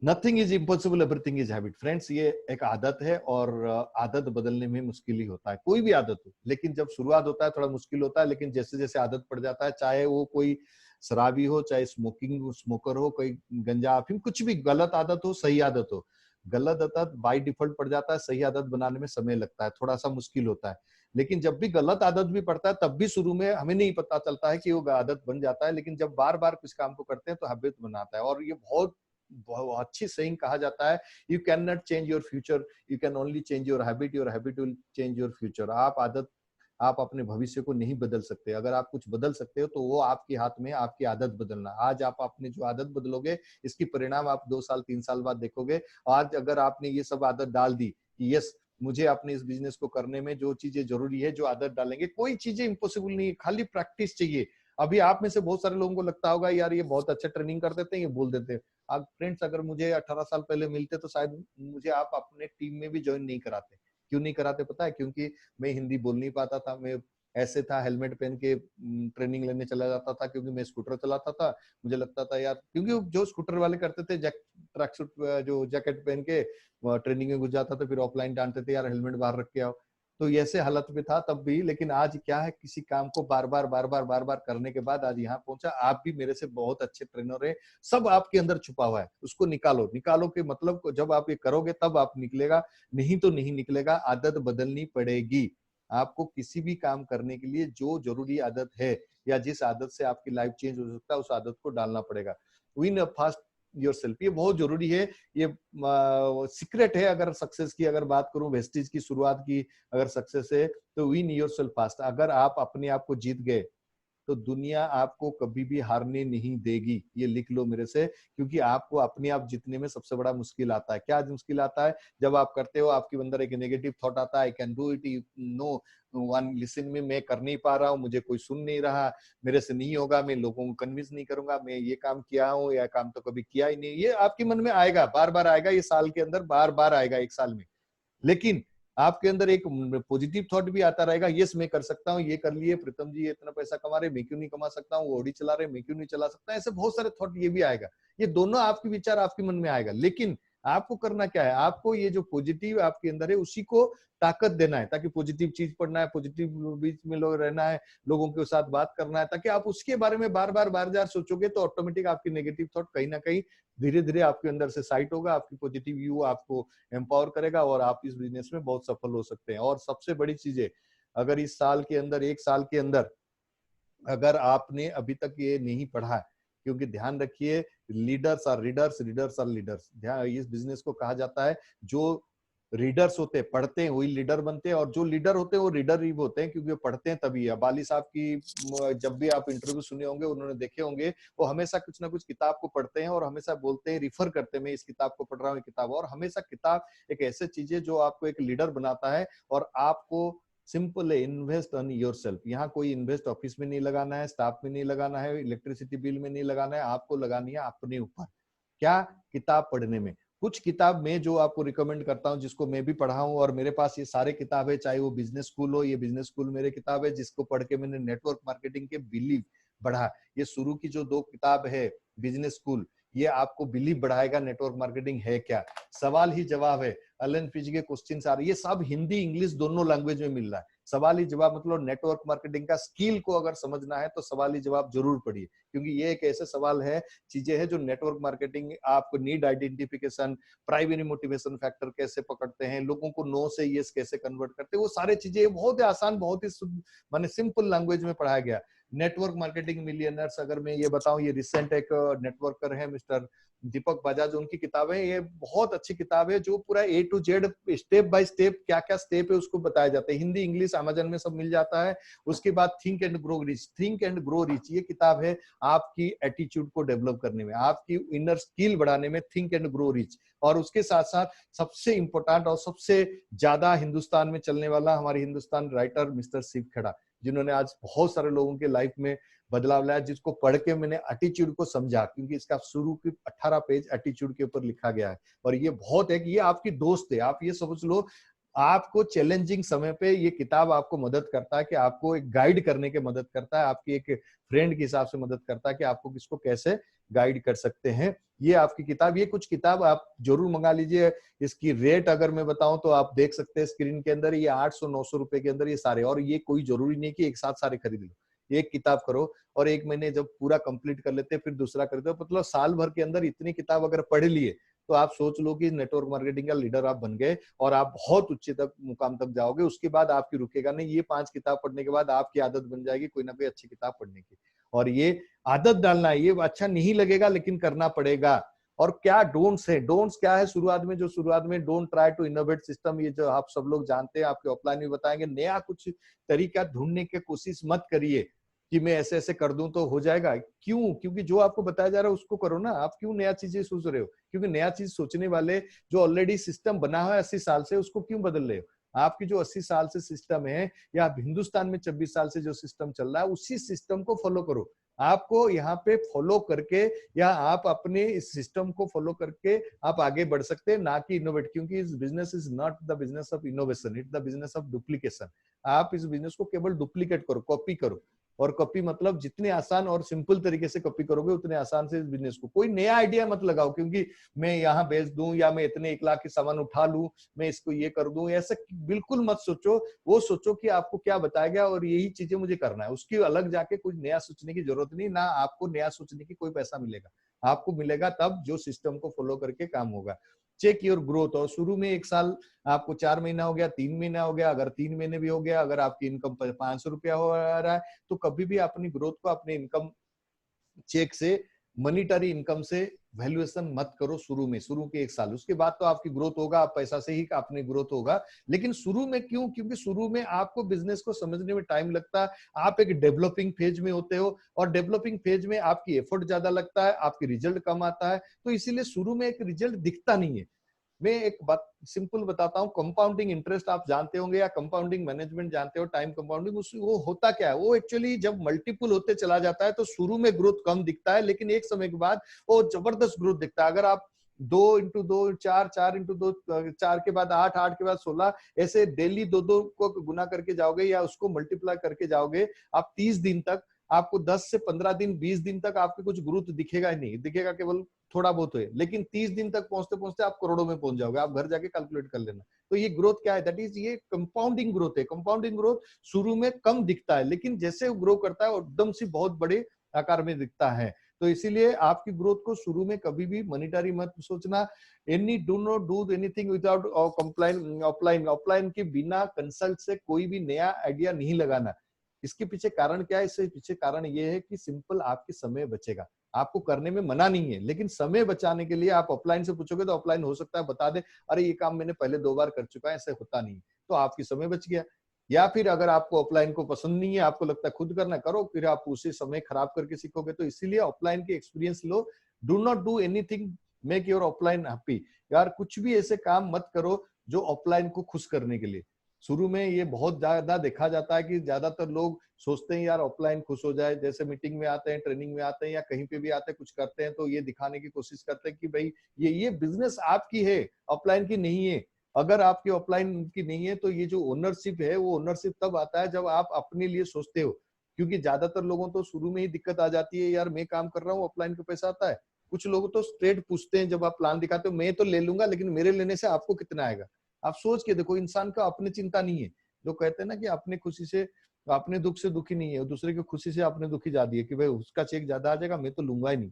Nothing is impossible, everything is habit. Friends, ये एक आदत है और आदत बदलने में मुश्किल ही होता है, कोई भी आदत हो। लेकिन जब शुरुआत होता है थोड़ा मुश्किल होता है, लेकिन जैसे जैसे आदत पड़ जाता है, चाहे वो कोई शराबी हो, चाहे स्मोकर हो, कोई गंजा अफीम, कुछ भी गलत आदत हो, सही आदत हो, गलत आदत बाय डिफॉल्ट पड़ जाता है, सही आदत बनाने में समय लगता है, थोड़ा सा मुश्किल होता है। लेकिन जब भी गलत आदत भी पड़ता है तब भी शुरू में हमें नहीं पता चलता है कि वो आदत बन जाता है, लेकिन जब बार बार कुछ काम को करते हैं तो हैबिट बनाता है। और ये बहुत बहुत अच्छी सेइंग कहा जाता है, you can not change your future, you can only change your habit will change your future. आप अपने भविष्य को नहीं बदल सकते। अगर आप कुछ बदल सकते हो तो वो आपके हाथ में, आपकी आदत बदलना। आज आप अपनी जो आदत बदलोगे, इसकी परिणाम आप 2 साल 3 साल बाद देखोगे। आज अगर आपने ये सब आदत डाल दी कि यस, मुझे अपने इस बिजनेस को करने में जो चीजें जरूरी है, जो आदत डालेंगे, कोई चीजें इम्पॉसिबल नहीं है, खाली प्रैक्टिस चाहिए। अभी आप में से बहुत सारे लोगों को लगता होगा यार ये बहुत अच्छा ट्रेनिंग कर देते हैं, ये बोल देते हैं। आप फ्रेंड्स, अगर मुझे 18 साल पहले मिलते तो शायद मुझे आप अपने टीम में भी ज्वाइन नहीं कराते। क्यों नहीं कराते पता है? क्योंकि मैं हिंदी बोल नहीं पाता था। मैं ऐसे था, हेलमेट पहन के ट्रेनिंग लेने चला जाता था, क्योंकि मैं स्कूटर चलाता था। मुझे लगता था यार, क्योंकि जो स्कूटर वाले करते थे ट्रैक सूट, जो जैकेट पहन के ट्रेनिंग में घुस जाता था, फिर ऑफलाइन डांटते थे यार हेलमेट बाहर रख के आओ। तो ऐसे हालत में था तब भी। लेकिन आज क्या है, किसी काम को बार बार करने के बाद आज यहाँ पहुंचा। आप भी मेरे से बहुत अच्छे ट्रेनर है, सब आपके अंदर छुपा हुआ है, उसको निकालो। निकालो के मतलब को जब आप ये करोगे तब आप निकलेगा, नहीं तो नहीं निकलेगा। आदत बदलनी पड़ेगी आपको। किसी भी काम करने के लिए जो जरूरी आदत है या जिस आदत से आपकी लाइफ चेंज हो सकता है, उस आदत को डालना पड़ेगा। विन फास्ट योरसेल्फ, ये बहुत जरूरी है। ये सीक्रेट है। अगर सक्सेस की अगर बात करूं, वेस्टिज की शुरुआत की अगर सक्सेस है तो विन योरसेल्फ फास्ट। अगर आप अपने आप को जीत गए तो दुनिया आपको कभी भी हारने नहीं देगी। ये लिख लो मेरे से, क्योंकि आपको अपने आप जीतने में सबसे बड़ा मुश्किल आता है। क्या मुश्किल आता है? जब आप करते हो, आपके अंदर एक नेगेटिव थॉट आता है, I can do it, no one listen me, मैं कर नहीं पा रहा हूँ, मुझे कोई सुन नहीं रहा, मेरे से नहीं होगा, मैं लोगों को कन्विंस नहीं करूंगा, मैं ये काम किया हूँ या काम तो कभी किया ही नहीं। ये आपके मन में आएगा, बार बार आएगा, ये साल के अंदर बार बार आएगा, एक साल में। लेकिन आपके अंदर एक पॉजिटिव थॉट भी आता रहेगा, यस मैं कर सकता हूँ, ये कर लिए प्रीतम जी, इतना पैसा कमा रहे, मैं क्यों नहीं कमा सकता हूँ, वो ऑडी चला रहे, मैं क्यों नहीं चला सकता। ऐसे बहुत सारे थॉट ये भी आएगा। ये दोनों आपके विचार आपके मन में आएगा। लेकिन आपको करना क्या है? आपको ये जो पॉजिटिव आपके अंदर है उसी को ताकत देना है, ताकि पॉजिटिव चीज पढ़ना है, पॉजिटिव बीच में लोग रहना है, लोगों के साथ बात करना है, ताकि आप उसके बारे में बार बार सोचोगे तो ऑटोमेटिक आपकी नेगेटिव थॉट कहीं ना कहीं धीरे धीरे आपके अंदर से साइट होगा। आपकी पॉजिटिव व्यू आपको एम्पावर करेगा और आप इस बिजनेस में बहुत सफल हो सकते हैं। और सबसे बड़ी चीज है, अगर इस साल के अंदर, एक साल के अंदर अगर आपने अभी तक ये नहीं पढ़ा है, क्योंकि ध्यान रखिए, leaders are readers, readers are leaders. ध्यान, इस बिजनेस को कहा जाता है जो रीडर्स होते हैं, पढ़ते हैं, वही लीडर बनते हैं, और जो लीडर होते हैं वो रीडर ही होते हैं, क्योंकि वो पढ़ते हैं तभी। बाली साहब की जब भी आप इंटरव्यू सुने होंगे, उन्होंने देखे होंगे, वो हमेशा कुछ ना कुछ किताब को पढ़ते हैं और हमेशा बोलते हैं, रिफर करते हैं, मैं इस किताब को पढ़ रहा हूँ, किताब। और हमेशा किताब एक ऐसी चीज है जो आपको एक लीडर बनाता है। और आपको सिंपल है, इन्वेस्ट ऑन योरसेल्फ। यहाँ कोई इन्वेस्ट ऑफिस में नहीं लगाना है, स्टाफ में नहीं लगाना है, इलेक्ट्रिसिटी बिल में नहीं लगाना है, आपको लगानी है अपने ऊपर। क्या? किताब पढ़ने में। कुछ किताब में जो आपको रिकमेंड करता हूँ, जिसको मैं भी पढ़ा हूँ, और मेरे पास ये सारे किताब है, चाहे वो बिजनेस स्कूल हो, ये बिजनेस स्कूल मेरे किताब है, जिसको पढ़ के मैंने नेटवर्क मार्केटिंग के बिलीव बढ़ा। ये शुरू की जो 2 किताब है बिजनेस स्कूल, ये आपको बिलीव बढ़ाएगा नेटवर्क मार्केटिंग है क्या। सवाल ही जवाब है, एलन फिज के क्वेश्चन आ रहे, ये सब हिंदी इंग्लिश दोनों लैंग्वेज में मिल रहा है। सवाल ही जवाब मतलब नेटवर्क मार्केटिंग का स्किल को अगर समझना है तो सवाल ही जवाब जरूर पढ़िए, क्योंकि ये एक ऐसे सवाल है, चीजें हैं जो नेटवर्क मार्केटिंग आपको need identification, primary motivation factor कैसे पकड़ते हैं, लोगों को नो से यस कैसे कन्वर्ट करते हैं, वो सारे चीजें बहुत ही आसान, बहुत ही माने सिंपल लैंग्वेज में पढ़ाया गया। नेटवर्क मार्केटिंग मिलियनर्स, अगर मैं ये बताऊं, ये रिसेंट एक नेटवर्कर है मिस्टर दीपक बजाज, उनकी किताब है। ये बहुत अच्छी किताब है, जो पूरा A to Z step by step क्या क्या स्टेप है उसको बताया जाता है। हिंदी इंग्लिश अमेजन में सब मिल जाता है। उसके बाद think and grow rich, think and grow rich, ये किताब है आपकी एटीट्यूड को डेवलप करने में, आपकी इनर स्किल बढ़ाने में, थिंक एंड ग्रो रिच। और उसके साथ साथ सबसे इंपॉर्टेंट और सबसे ज्यादा हिंदुस्तान में चलने वाला, हमारे हिंदुस्तान राइटर मिस्टर शिव खेड़ा, जिन्होंने आज बहुत सारे लोगों के लाइफ में बदलाव लाया, जिसको पढ़ के मैंने एटीट्यूड को समझा, क्योंकि इसका शुरू की 18 पेज एटीट्यूड के ऊपर लिखा गया है। और ये बहुत है कि ये आपकी दोस्त है। आप ये समझ लो, आपको चैलेंजिंग समय पे ये किताब आपको मदद करता है, कि आपको एक गाइड करने के मदद करता है, आपकी एक फ्रेंड के हिसाब से मदद करता है कि आपको किसको कैसे गाइड कर सकते हैं। ये आपकी किताब, ये कुछ किताब आप जरूर मंगा लीजिए। इसकी रेट अगर मैं बताऊं तो आप देख सकते हैं स्क्रीन के अंदर, ये 800-900 रुपए के अंदर ये सारे, और ये कोई जरूरी नहीं कि एक साथ सारे खरीद लो। एक किताब करो और एक महीने जब पूरा कंप्लीट कर लेते हैं फिर दूसरा कर दो, मतलब साल भर के अंदर इतनी किताब अगर पढ़ लिए तो आप सोच लो कि नेटवर्क मार्केटिंग का लीडर आप बन गए और आप बहुत ऊंचे तक मुकाम तक जाओगे। उसके बाद आपकी रुकेगा नहीं, ये 5 किताब पढ़ने के बाद आपकी आदत बन जाएगी कोई ना कोई अच्छी किताब पढ़ने की। और ये आदत डालना है, ये अच्छा नहीं लगेगा लेकिन करना पड़ेगा। और क्या डोंट्स है, डोंट्स क्या है शुरुआत में, जो शुरुआत में don't try to innovate system, ये जो आप सब लोग जानते हैं, आपके ऑफलाइन भी बताएंगे, नया कुछ तरीका ढूंढने की कोशिश मत करिए कि मैं ऐसे ऐसे कर दूं तो हो जाएगा। क्यों? क्योंकि जो आपको बताया जा रहा है उसको करो ना। आप क्यों नया चीजें सोच रहे हो? क्योंकि नया चीज सोचने वाले जो ऑलरेडी सिस्टम बना हुआ है 80 साल से, उसको क्यों बदल रहे हो? आपकी जो 80 साल से सिस्टम है या हिंदुस्तान में 26 साल से जो सिस्टम चल रहा है, उसी सिस्टम को फॉलो करो। आपको यहाँ पे फॉलो करके या आप अपने इस सिस्टम को फॉलो करके आप आगे बढ़ सकते हैं, ना कि इनोवेट। क्योंकि इस business is not the business of innovation, it's the business of duplication. आप इस बिजनेस को केवल डुप्लीकेट करो, कॉपी करो। और कॉपी मतलब जितने आसान और सिंपल तरीके से कॉपी करोगे उतने आसान से इस बिजनेस को। कोई नया आइडिया मत लगाओ क्योंकि मैं यहाँ बेच दूं या मैं इतने 1 लाख के सामान उठा लूं, मैं इसको ये कर दूं, ऐसा बिल्कुल मत सोचो। वो सोचो कि आपको क्या बताया गया और यही चीजें मुझे करना है, उसकी अलग जाके कुछ नया सोचने की जरूरत नहीं। ना आपको नया सोचने की कोई पैसा मिलेगा, आपको मिलेगा तब जो सिस्टम को फॉलो करके काम होगा। Check your growth. और शुरू में 1 साल, आपको 4 महीना हो गया, 3 महीना हो गया, अगर 3 महीने भी हो गया, अगर आपकी इनकम 500 रुपया हो रहा है तो कभी भी अपनी ग्रोथ को अपने इनकम चेक से, मॉनिटरी इनकम से वैल्यूएशन मत करो शुरू में, शुरू के 1 साल। उसके बाद तो आपकी ग्रोथ होगा, आप पैसा से ही अपनी ग्रोथ होगा। लेकिन शुरू में क्यों? क्योंकि शुरू में आपको बिजनेस को समझने में टाइम लगता है। आप एक डेवलपिंग फेज में होते हो और डेवलपिंग फेज में आपकी एफर्ट ज्यादा लगता है, आपकी रिजल्ट कम आता है, तो इसीलिए शुरू में एक रिजल्ट दिखता नहीं है। मैं एक बात सिंपल बताता हूँ, कंपाउंडिंग इंटरेस्ट आप जानते होंगे या कंपाउंडिंग मैनेजमेंट जानते हो, टाइम कंपाउंडिंग, वो होता क्या है? वो एक्चुअली जब मल्टीपल होते चला जाता है तो शुरू में ग्रोथ कम दिखता है, लेकिन एक समय के बाद वो जबरदस्त ग्रोथ दिखता है। अगर आप 2 into 2 4, 4 into 2 4 के बाद 8, 8 के बाद 16, ऐसे डेली 2-2 को गुना करके जाओगे या उसको मल्टीप्लाई करके जाओगे, आप 30 दिन तक, आपको 10 से 15 दिन 20 दिन तक आपके कुछ ग्रोथ दिखेगा ही नहीं, दिखेगा केवल थोड़ा बहुत है। लेकिन 30 दिन तक पहुंचते पहुंचते आप करोड़ों में पहुंच जाओगे। आप घर जाके कैलकुलेट कर लेना। तो ये ग्रोथ क्या है? दैट इज ये कंपाउंडिंग ग्रोथ है। कंपाउंडिंग ग्रोथ शुरू में कम दिखता है, लेकिन जैसे वो ग्रो करता है एकदम से बहुत बड़े आकार में दिखता है। तो इसीलिए आपकी ग्रोथ को शुरू में कभी भी मॉनिटरी मत सोचना। Do not do anything without complain offline. Offline के बिना कंसल्ट से कोई भी नया आइडिया नहीं लगाना। इसके पीछे कारण क्या है? इसके पीछे कारण ये है कि सिंपल आपके समय बचेगा। आपको करने में मना नहीं है, लेकिन समय बचाने के लिए आप ऑफलाइन से पूछोगे तो ऑफलाइन हो सकता है बता दे, अरे ये काम मैंने पहले 2 बार कर चुका है, ऐसे होता नहीं, तो आपकी समय बच गया। या फिर अगर आपको ऑफलाइन को पसंद नहीं है, आपको लगता है खुद करना, करो, फिर आप उसी समय खराब करके सीखोगे। तो इसीलिए ऑफलाइन की experience low. Do not do anything make your offline happy. यार कुछ भी ऐसे काम मत करो जो ऑफलाइन को खुश करने के लिए। शुरू में ये बहुत ज्यादा देखा जाता है कि ज्यादातर लोग सोचते हैं यार ऑफलाइन खुश हो जाए, जैसे मीटिंग में आते हैं, ट्रेनिंग में आते हैं या कहीं पे भी आते हैं, कुछ करते हैं तो ये दिखाने की कोशिश करते हैं कि भाई ये बिजनेस आपकी है, ऑफलाइन की नहीं है। अगर आपकी ऑफलाइन की नहीं है तो ये जो ओनरशिप है वो ओनरशिप तब आता है जब आप अपने लिए सोचते हो। क्योंकि ज्यादातर लोगों तो शुरू में ही दिक्कत आ जाती है, यार मैं काम कर रहा हूँ, ऑफलाइन का पैसा आता है। कुछ लोग तो स्ट्रेट पूछते हैं जब आप प्लान दिखाते हो, मैं तो ले लूंगा लेकिन मेरे लेने से आपको कितना आएगा। आप सोच के देखो, इंसान का अपनी चिंता नहीं है। जो कहते हैं ना कि अपने खुशी से, अपने दुख से दुखी नहीं है, दूसरे की खुशी से अपने दुखी ज्यादा है कि भाई उसका चेक ज्यादा आ जाएगा, मैं तो लूंगा ही नहीं।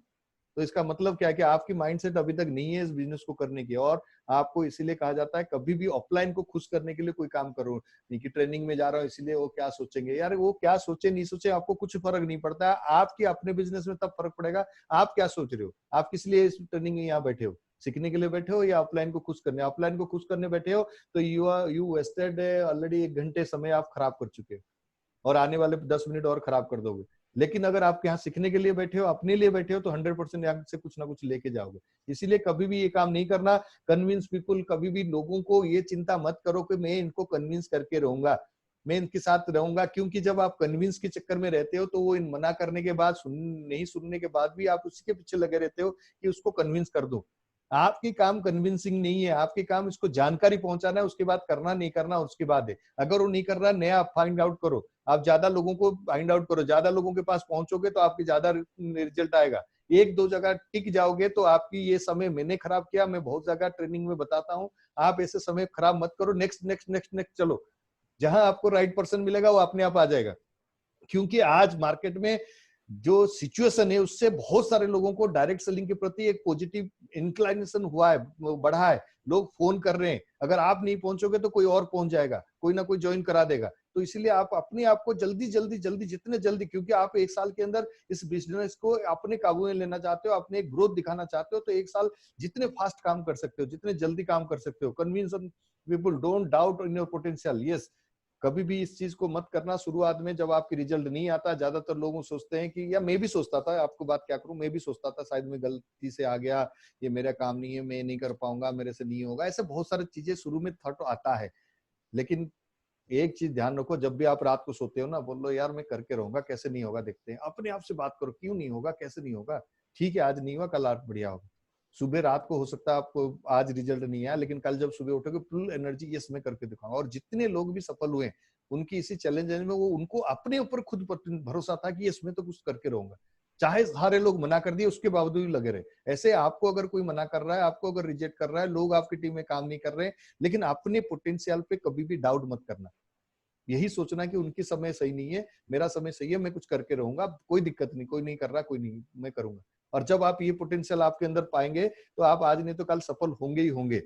तो इसका मतलब क्या है कि आपकी माइंडसेट अभी तक नहीं है इस बिजनेस को करने की। और आपको इसीलिए कहा जाता है कभी भी ऑफलाइन को खुश करने के लिए कोई काम करो नहीं कि ट्रेनिंग में जा रहा हूँ इसीलिए वो क्या सोचेंगे। यार वो क्या सोचे नहीं सोचे आपको कुछ फर्क नहीं पड़ता है। आपके अपने बिजनेस में तब फर्क पड़ेगा आप क्या सोच रहे हो। आप किस लिए इस ट्रेनिंग में यहाँ बैठे हो, सीखने के लिए बैठे हो या ऑफलाइन को खुश करने? ऑफलाइन को खुश करने बैठे हो तो यू वेस्टेड ऑलरेडी 1 घंटे समय आप खराब कर चुके हो और आने वाले 10 मिनट और खराब कर दोगे। लेकिन अगर आप यहाँ सीखने के लिए बैठे हो, अपने लिए बैठे हो, तो 100% यहाँ से कुछ ना कुछ लेके जाओगे। इसीलिए कभी भी ये काम नहीं करना कन्विंस पीपुल। कभी भी लोगों को ये चिंता मत करो कि मैं इनको कन्विंस करके रहूंगा, मैं इनके साथ रहूंगा। क्योंकि जब आप कन्विंस के चक्कर में रहते हो तो वो इन मना करने के बाद, नहीं सुनने के बाद भी आप उसी के पीछे लगे रहते हो कि उसको कन्विंस कर दो। आपकी काम कन्विंसिंग नहीं है, आपकी काम इसको जानकारी पहुंचाना है, उसके बाद करना नहीं करना उसके बाद है। अगर वो नहीं कर रहा नया फाइंड आउट करो, आप ज्यादा लोगों को फाइंड आउट करो, ज्यादा लोगों के पास पहुंचोगे तो आपकी ज्यादा रिजल्ट आएगा। एक दो जगह टिक जाओगे तो आपकी ये समय मैंने खराब किया, मैं बहुत जगह ट्रेनिंग में बताता हूँ, आप ऐसे समय खराब मत करो, नेक्स्ट नेक्स्ट नेक्स्ट नेक्स्ट चलो, जहां आपको राइट पर्सन मिलेगा वो अपने आप आ जाएगा। क्योंकि आज मार्केट में जो सिचुएशन है उससे बहुत सारे लोगों को डायरेक्ट सेलिंग के प्रति एक पॉजिटिव इंक्लाइनेशन हुआ है, बढ़ा है, लोग फोन कर रहे हैं, अगर आप नहीं पहुंचोगे तो कोई और पहुंच जाएगा, कोई ना कोई ज्वाइन करा देगा। तो इसलिए आप अपने आप को जल्दी जल्दी जल्दी जितने जल्दी, क्योंकि आप एक साल के अंदर इस बिजनेस को अपने काबू में लेना चाहते हो, अपने ग्रोथ दिखाना चाहते हो, तो एक साल जितने फास्ट काम कर सकते हो, जितने जल्दी काम कर सकते हो, convince people, don't doubt in your potential. Yes, कभी भी इस चीज को मत करना शुरुआत में जब आपकी रिजल्ट नहीं आता। ज्यादातर लोग सोचते हैं कि, या मैं भी सोचता था, आपको बात क्या करूं, मैं भी सोचता था शायद मैं गलती से आ गया, ये मेरा काम नहीं है, मैं नहीं कर पाऊंगा, मेरे से नहीं होगा, ऐसे बहुत सारी चीजें शुरू में थॉट आता है। लेकिन एक चीज ध्यान रखो, जब भी आप रात को सोते हो ना, बोल लो यार मैं करके रहूंगा, कैसे नहीं होगा देखते हैं। अपने आप से बात करो, क्यों नहीं होगा, कैसे नहीं होगा, ठीक है आज नहीं हुआ, कल आज बढ़िया होगा। सुबह रात को हो सकता है आपको आज रिजल्ट नहीं आया, लेकिन कल जब सुबह उठोगे फुल एनर्जी, यस मैं करके दिखाऊंगा। और जितने लोग भी सफल हुए उनकी इसी चैलेंज में, वो उनको अपने ऊपर खुद भरोसा था कि इसमें तो कुछ करके रहूंगा, चाहे सारे लोग मना कर दिए उसके बावजूद भी लगे रहे। ऐसे आपको अगर कोई मना कर रहा है, आपको अगर रिजेक्ट कर रहा है, लोग आपकी टीम में काम नहीं कर रहे हैं, लेकिन अपने पोटेंशियल पे कभी भी डाउट मत करना। यही सोचना कि उनकी समय सही नहीं है, मेरा समय सही है, मैं कुछ करके रहूंगा, कोई दिक्कत नहीं, कोई नहीं कर रहा, कोई नहीं, मैं करूंगा। और जब आप ये पोटेंशियल आपके अंदर पाएंगे तो आप आज नहीं तो कल सफल होंगे ही होंगे।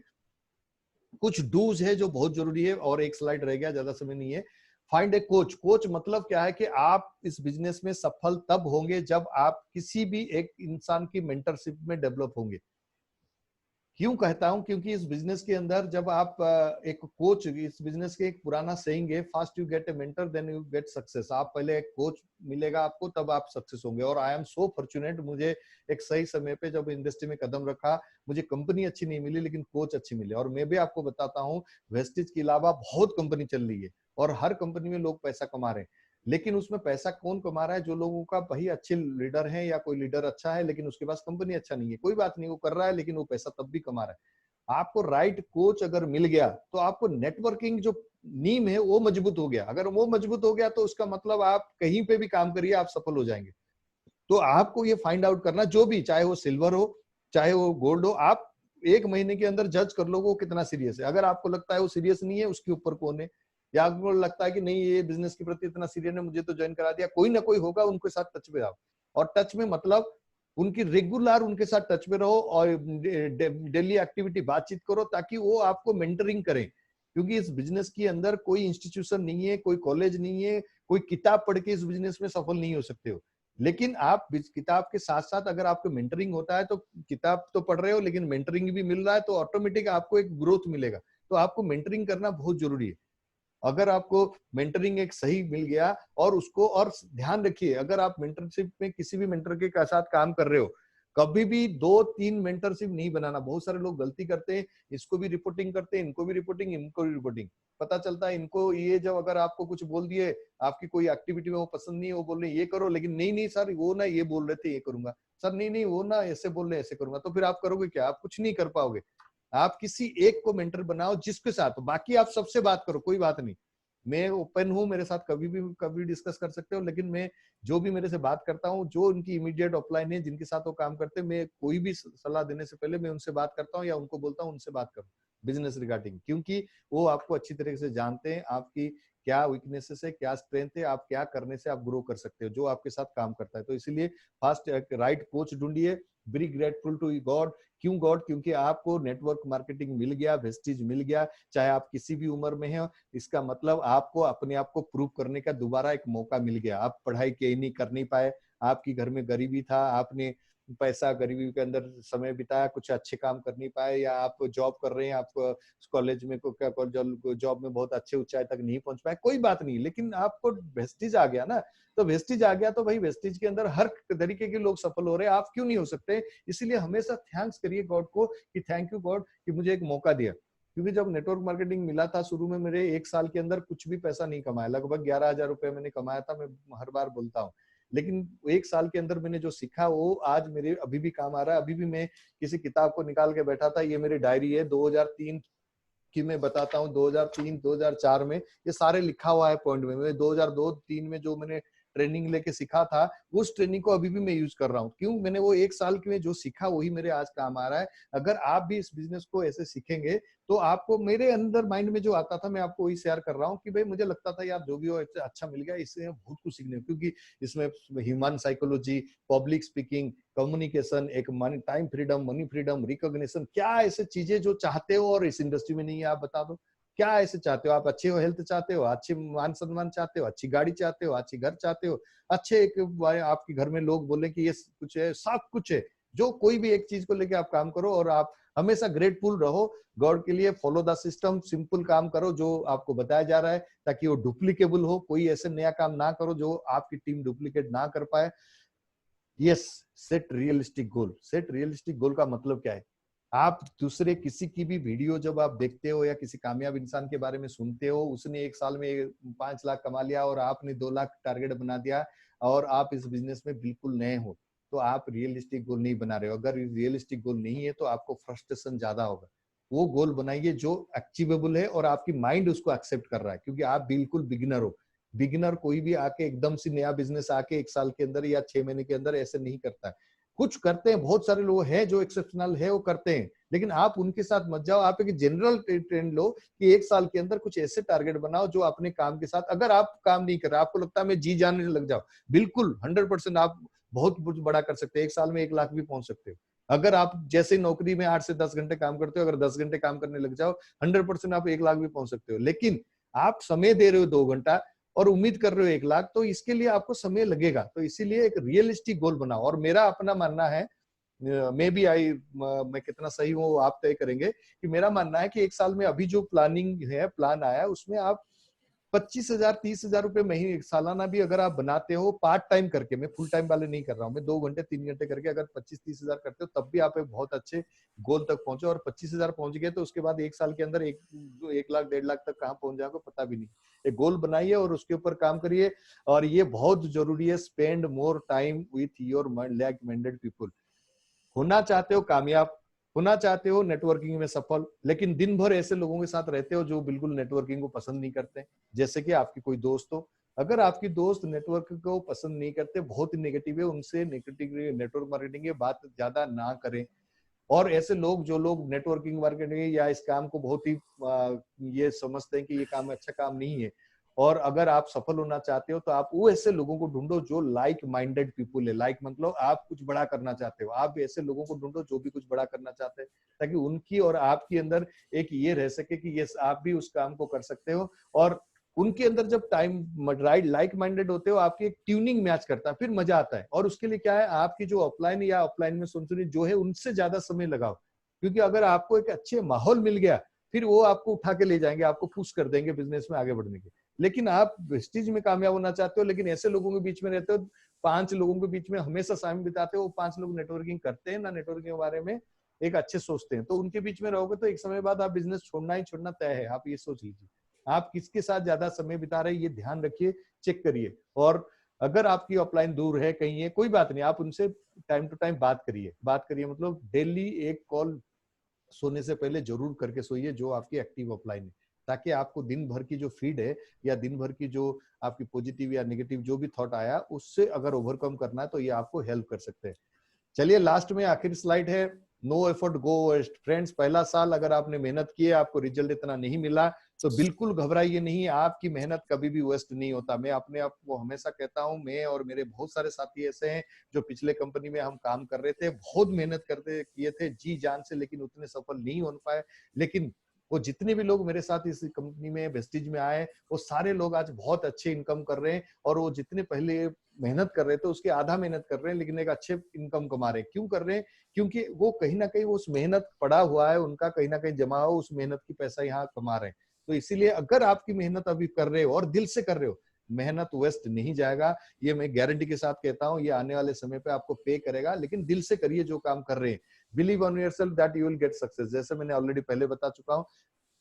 कुछ डूज है जो बहुत जरूरी है, और एक स्लाइड रह गया, ज्यादा समय नहीं है। फाइंड ए कोच। कोच मतलब क्या है कि आप इस बिजनेस में सफल तब होंगे जब आप किसी भी एक इंसान की मेंटरशिप में डेवलप होंगे। क्यों कहता हूं, क्योंकि इस बिजनेस के अंदर जब आप एक कोच, इस बिजनेस के एक पुराना सेइंग है, first you get a mentor then you get success. आप पहले एक कोच मिलेगा आपको, तब आप सक्सेस होंगे। और आई एम सो फॉर्चुनेट, मुझे एक सही समय पे जब इंडस्ट्री में कदम रखा, मुझे कंपनी अच्छी नहीं मिली लेकिन कोच अच्छी मिली। और मैं भी आपको बताता हूँ, वेस्टिज के अलावा बहुत कंपनी चल रही है और हर कंपनी में लोग पैसा कमा रहे हैं, लेकिन उसमें पैसा कौन कमा रहा है? जो लोगों का भाई अच्छे लीडर है, या कोई लीडर अच्छा है लेकिन उसके पास कंपनी अच्छा नहीं है, कोई बात नहीं, वो कर रहा है लेकिन वो पैसा तब भी कमा रहा है। आपको राइट कोच अगर मिल गया तो आपको नेटवर्किंग जो नीम है वो मजबूत हो गया। अगर वो मजबूत हो गया तो उसका मतलब आप कहीं पे भी काम करिए, आप सफल हो जाएंगे। तो आपको ये फाइंड आउट करना, जो भी, चाहे वो सिल्वर हो चाहे वो गोल्ड हो, आप एक महीने के अंदर जज कर लो वो कितना सीरियस है। अगर आपको लगता है वो सीरियस नहीं है, उसके ऊपर कौन है, या आपको लगता है कि नहीं ये बिजनेस के प्रति इतना सीरियस है, मुझे तो ज्वाइन करा दिया, कोई ना कोई होगा, उनके साथ टच में आओ। और टच में मतलब उनकी रेगुलर उनके साथ टच में रहो और डेली एक्टिविटी बातचीत करो, ताकि वो आपको मेंटरिंग करें। क्योंकि इस बिजनेस के अंदर कोई इंस्टीट्यूशन नहीं है, कोई कॉलेज नहीं है, कोई किताब पढ़ के इस बिजनेस में सफल नहीं हो सकते हो। लेकिन आप किताब के साथ साथ अगर आपको मेंटरिंग होता है, तो किताब तो पढ़ रहे हो लेकिन मेंटरिंग भी मिल रहा है, तो ऑटोमेटिक आपको एक ग्रोथ मिलेगा। तो आपको मेंटरिंग करना बहुत जरूरी है। अगर आपको मेंटरिंग एक सही मिल गया, और उसको, और ध्यान रखिए, अगर आप मेंटरशिप में किसी भी मेंटर के साथ काम कर रहे हो, कभी भी 2-3 मेंटरशिप नहीं बनाना। बहुत सारे लोग गलती करते हैं, इसको भी रिपोर्टिंग करते हैं, इनको भी रिपोर्टिंग, इनको भी रिपोर्टिंग। पता चलता है इनको ये, जब अगर आपको कुछ बोल दिए, आपकी कोई एक्टिविटी में वो पसंद नहीं है, वो बोल रहे ये करो, लेकिन नहीं नहीं सर वो ना ये बोल रहे थे ये करूंगा, सर नहीं नहीं वो ना ऐसे बोल रहे ऐसे करूंगा, तो फिर आप करोगे क्या? आप कुछ नहीं कर पाओगे। आप किसी एक को मेंटर बनाओ जिसके साथ, बाकी आप सबसे बात करो, कोई बात नहीं, मैं ओपन हूँ, मेरे साथ कभी डिस्कस कर सकते हो। लेकिन मैं जो भी मेरे से बात करता हूँ, जो उनकी इमीडिएट ऑफलाइन है, जिनके साथ वो काम करते हैं, मैं कोई भी सलाह देने से पहले मैं उनसे बात करता हूँ, या उनको बोलता हूँ उनसे बात करो बिजनेस रिगार्डिंग। क्योंकि वो आपको अच्छी तरीके से जानते हैं, आपकी क्या वीकनेसेस है, क्या स्ट्रेंथ है, आप क्या करने से आप ग्रो कर सकते हो, जो आपके साथ काम करता है। तो इसीलिए फास्ट राइट कोच ढूंढिए। Very grateful to God. क्यों गॉड? क्योंकि आपको नेटवर्क मार्केटिंग मिल गया, वेस्टिज मिल गया, चाहे आप किसी भी उम्र में हैं, इसका मतलब आपको अपने आप को प्रूव करने का दोबारा एक मौका मिल गया। आप पढ़ाई के नहीं कर नहीं पाए, आपकी घर में गरीबी था, आपने पैसा गरीबी के अंदर समय बिताया, कुछ अच्छे काम कर नहीं पाए, या आप जॉब कर रहे हैं, आप कॉलेज में जॉब में बहुत अच्छे ऊंचाई तक नहीं पहुंच पाए, कोई बात नहीं, लेकिन आपको वेस्टिज आ गया ना। तो वेस्टिज आ गया तो भाई वेस्टिज के अंदर हर तरीके के लोग सफल हो रहे हैं, आप क्यों नहीं हो सकते? इसीलिए हमेशा थैंक्स करिए गॉड को कि थैंक यू गॉड कि मुझे एक मौका दिया। क्योंकि जब नेटवर्क मार्केटिंग मिला था शुरू में, मेरे 1 साल के अंदर कुछ भी पैसा नहीं कमाया, लगभग 11,000 रुपए मैंने कमाया था, मैं हर बार बोलता हूँ। लेकिन 1 साल के अंदर मैंने जो सीखा वो आज मेरे अभी भी काम आ रहा है। अभी भी मैं किसी किताब को निकाल के बैठा था, ये मेरी डायरी है 2003 की, मैं बताता हूँ 2003 2004 में ये सारे लिखा हुआ है पॉइंट में। मैं 2002-3 में जो मैंने ट्रेनिंग लेके सीखा था, उस ट्रेनिंग को अभी भी मैं यूज कर रहा हूँ। क्यों? मैंने वो 1 साल में जो सीखा वही मेरे आज काम आ रहा है। अगर आप भी इस बिजनेस को ऐसे सीखेंगे तो आपको, मेरे अंदर माइंड में जो आता था मैं आपको वही शेयर कर रहा हूँ कि भाई मुझे लगता था यार जो भी हो अच्छा मिल गया, इससे बहुत कुछ सीखने, क्योंकि इसमें human psychology, public speaking, communication, एक money, time freedom, money freedom, recognition, क्या ऐसे चीजें जो चाहते हो और इस इंडस्ट्री में नहीं है, आप बता दो क्या ऐसे चाहते हो? आप अच्छे हो, हेल्थ चाहते हो, अच्छे मान सम्मान चाहते हो, अच्छी गाड़ी चाहते हो, अच्छी घर चाहते हो, अच्छे एक आपके घर में लोग बोले कि ये कुछ है, सब कुछ है। जो कोई भी एक चीज को लेके आप काम करो और आप हमेशा ग्रेटफुल रहो गॉड के लिए, फॉलो द सिस्टम, सिंपल काम करो जो आपको बताया जा रहा है ताकि वो डुप्लीकेबल हो। कोई ऐसे नया काम ना करो जो आपकी टीम डुप्लीकेट ना कर पाए। यस, सेट रियलिस्टिक गोल। सेट रियलिस्टिक गोल का मतलब क्या है? आप दूसरे किसी की भी वीडियो जब आप देखते हो या किसी कामयाब इंसान के बारे में सुनते हो, उसने 1 साल में 5 लाख कमा लिया और आपने 2 लाख टारगेट बना दिया और आप इस बिजनेस में बिल्कुल नए हो, तो आप रियलिस्टिक गोल नहीं बना रहे हो। अगर रियलिस्टिक गोल नहीं है तो आपको फ्रस्ट्रेशन ज्यादा होगा। वो गोल बनाइए जो अचीवेबल है और आपकी माइंड उसको एक्सेप्ट कर रहा है, क्योंकि आप बिल्कुल बिगिनर हो। बिगिनर कोई भी आके एकदम से नया बिजनेस आके 1 साल के अंदर या 6 महीने के अंदर ऐसे नहीं करता है। कुछ करते हैं, बहुत सारे लोग हैं जो एक्सेप्शनल है, वो करते हैं, लेकिन आप उनके साथ मत जाओ। आप एक जनरल ट्रेंड लो कि 1 साल के अंदर कुछ ऐसे टारगेट बनाओ जो अपने काम के साथ, अगर आप काम नहीं कर रहे, आपको लगता है मैं जी जाने लग जाओ, बिल्कुल 100% आप बहुत कुछ बड़ा कर सकते हैं। 1 साल में 1 लाख भी पहुंच सकते हो। अगर आप जैसे नौकरी में 8 से 10 घंटे काम करते हो, अगर 10 घंटे काम करने लग जाओ, 100% आप 1 लाख भी पहुंच सकते हो। लेकिन आप समय दे रहे हो 2 घंटा और उम्मीद कर रहे हो 1 लाख, तो इसके लिए आपको समय लगेगा। तो इसीलिए एक रियलिस्टिक गोल बनाओ। और मेरा अपना मानना है, मे बी आई, मैं कितना सही हूँ वो आप तय करेंगे, कि मेरा मानना है कि 1 साल में अभी जो प्लानिंग है, प्लान आया है, उसमें आप 25,000 30,000 रुपए महीने सालाना भी अगर आप बनाते हो पार्ट टाइम करके, मैं फुल टाइम वाले नहीं कर रहा हूँ, मैं 2 घंटे 3 घंटे करके अगर 25-30,000 करते हो तब भी आप एक बहुत अच्छे गोल तक पहुंचे। और 25,000 पहुंच गए तो उसके बाद 1 साल के अंदर 1 लाख 1.5 लाख तक कहाँ पहुंच जाएगा पता भी नहीं। एक गोल बनाइए और उसके ऊपर काम करिए। और ये बहुत जरूरी है, spend more time with your like minded people. होना चाहते हो कामयाब, होना चाहते हो नेटवर्किंग में सफल, लेकिन दिन भर ऐसे लोगों के साथ रहते हो जो बिल्कुल नेटवर्किंग को पसंद नहीं करते। जैसे कि आपकी कोई दोस्त हो, अगर आपकी दोस्त नेटवर्किंग को पसंद नहीं करते, बहुत ही नेगेटिव है, उनसे नेगेटिव नेटवर्क मार्केटिंग की बात ज्यादा ना करें। और ऐसे लोग जो लोग नेटवर्किंग मार्केटिंग या इस काम को बहुत ही ये समझते हैं कि ये काम अच्छा काम नहीं है, और अगर आप सफल होना चाहते हो तो आप वो ऐसे लोगों को ढूंढो जो लाइक माइंडेड पीपुल है। लाइक मतलब आप कुछ बड़ा करना चाहते हो, आप ऐसे लोगों को ढूंढो जो भी कुछ बड़ा करना चाहते हैं, ताकि उनकी और आपके अंदर एक ये रह सके कि यस आप भी उस काम को कर सकते हो। और उनके अंदर जब टाइम राइट लाइक माइंडेड होते हो, आपकी एक ट्यूनिंग मैच करता है, फिर मजा आता है। और उसके लिए क्या है, आपकी जो ऑफलाइन या ऑफलाइन में सुनसुनी जो है उनसे ज्यादा समय लगाओ, क्योंकि अगर आपको एक अच्छे माहौल मिल गया, फिर वो आपको उठा के ले जाएंगे, आपको पुश कर देंगे बिजनेस में आगे बढ़ने के। लेकिन आप वेस्टीज में कामयाब होना चाहते हो, लेकिन ऐसे लोगों के बीच में रहते हो, 5 लोगों के बीच में हमेशा समय बिताते हो, वो 5 लोग नेटवर्किंग करते हैं ना, नेटवर्किंग के बारे में एक अच्छे सोचते हैं, तो उनके बीच में रहोगे तो एक समय बाद आप बिजनेस छोड़ना ही छोड़ना तय है। आप ये सोच लीजिए, आप किसके साथ ज्यादा समय बिता रहे हैं ये ध्यान रखिए, चेक करिए। और अगर आपकी ऑफलाइन दूर है, कहीं है, कोई बात नहीं, आप उनसे टाइम टू टाइम बात करिए। बात करिए मतलब डेली एक कॉल सोने से पहले जरूर करके सोइए जो आपकी एक्टिव ऑफलाइन है, ताकि आपको दिन भर की जो फीड है या दिन भर की जो आपकी पॉजिटिव या नेगेटिव जो भी थॉट आया, उससे अगर ओवरकम करना है तो ये आपको हेल्प कर सकते हैं। चलिए लास्ट में आखिरी स्लाइड है, नो एफर्ट गो वेस्ट। फ्रेंड्स, पहला साल अगर आपने मेहनत की है, आपको रिजल्ट इतना नहीं मिला, तो बिल्कुल घबराइए नहीं, आपकी मेहनत कभी भी वेस्ट नहीं होता। मैं अपने आप को हमेशा कहता हूं, मैं और मेरे बहुत सारे साथी ऐसे हैं जो पिछले कंपनी में हम काम कर रहे थे, बहुत मेहनत करते किए थे जी जान से, लेकिन उतने सफल नहीं हो पाए। लेकिन वो जितने भी लोग मेरे साथ इस कंपनी में वेस्टिज में आए, वो सारे लोग आज बहुत अच्छे इनकम कर रहे हैं, और वो जितने पहले मेहनत कर रहे थे उसके आधा मेहनत कर रहे हैं, लेकिन एक अच्छे इनकम कमा रहे हैं। क्यों कर रहे हैं? क्योंकि वो कहीं ना कहीं उस मेहनत पड़ा हुआ है, उनका कहीं ना कहीं जमा हो, उस मेहनत की पैसा यहाँ कमा रहे हैं। तो इसीलिए अगर आपकी मेहनत अभी कर रहे हो और दिल से कर रहे हो, मेहनत वेस्ट नहीं जाएगा, ये मैं गारंटी के साथ कहता हूँ। ये आने वाले समय पे आपको पे करेगा, लेकिन दिल से करिए जो काम कर रहे हैं। Believe on yourself that you will get success. जैसे मैंने ऑलरेडी पहले बता चुका हूँ,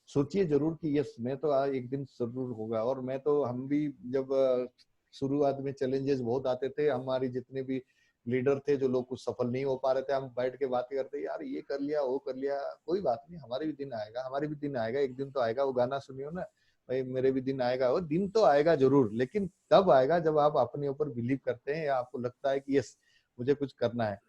सोचिए जरूर कि यस मैं तो एक दिन जरूर होगा। और मैं तो, हम भी जब शुरुआत में चैलेंजेस बहुत आते थे, हमारी जितने भी लीडर थे जो लोग कुछ सफल नहीं हो पा रहे थे, हम बैठ के बातें करते, यार ये कर लिया वो कर लिया, कोई बात नहीं, हमारे भी दिन आएगा, हमारे भी दिन आएगा, एक दिन तो आएगा। वो गाना सुनियो ना, भाई मेरे भी दिन आएगा, वो दिन तो आएगा जरूर, लेकिन तब आएगा जब आप अपने ऊपर बिलीव करते हैं या आपको लगता है कि यस मुझे कुछ करना है।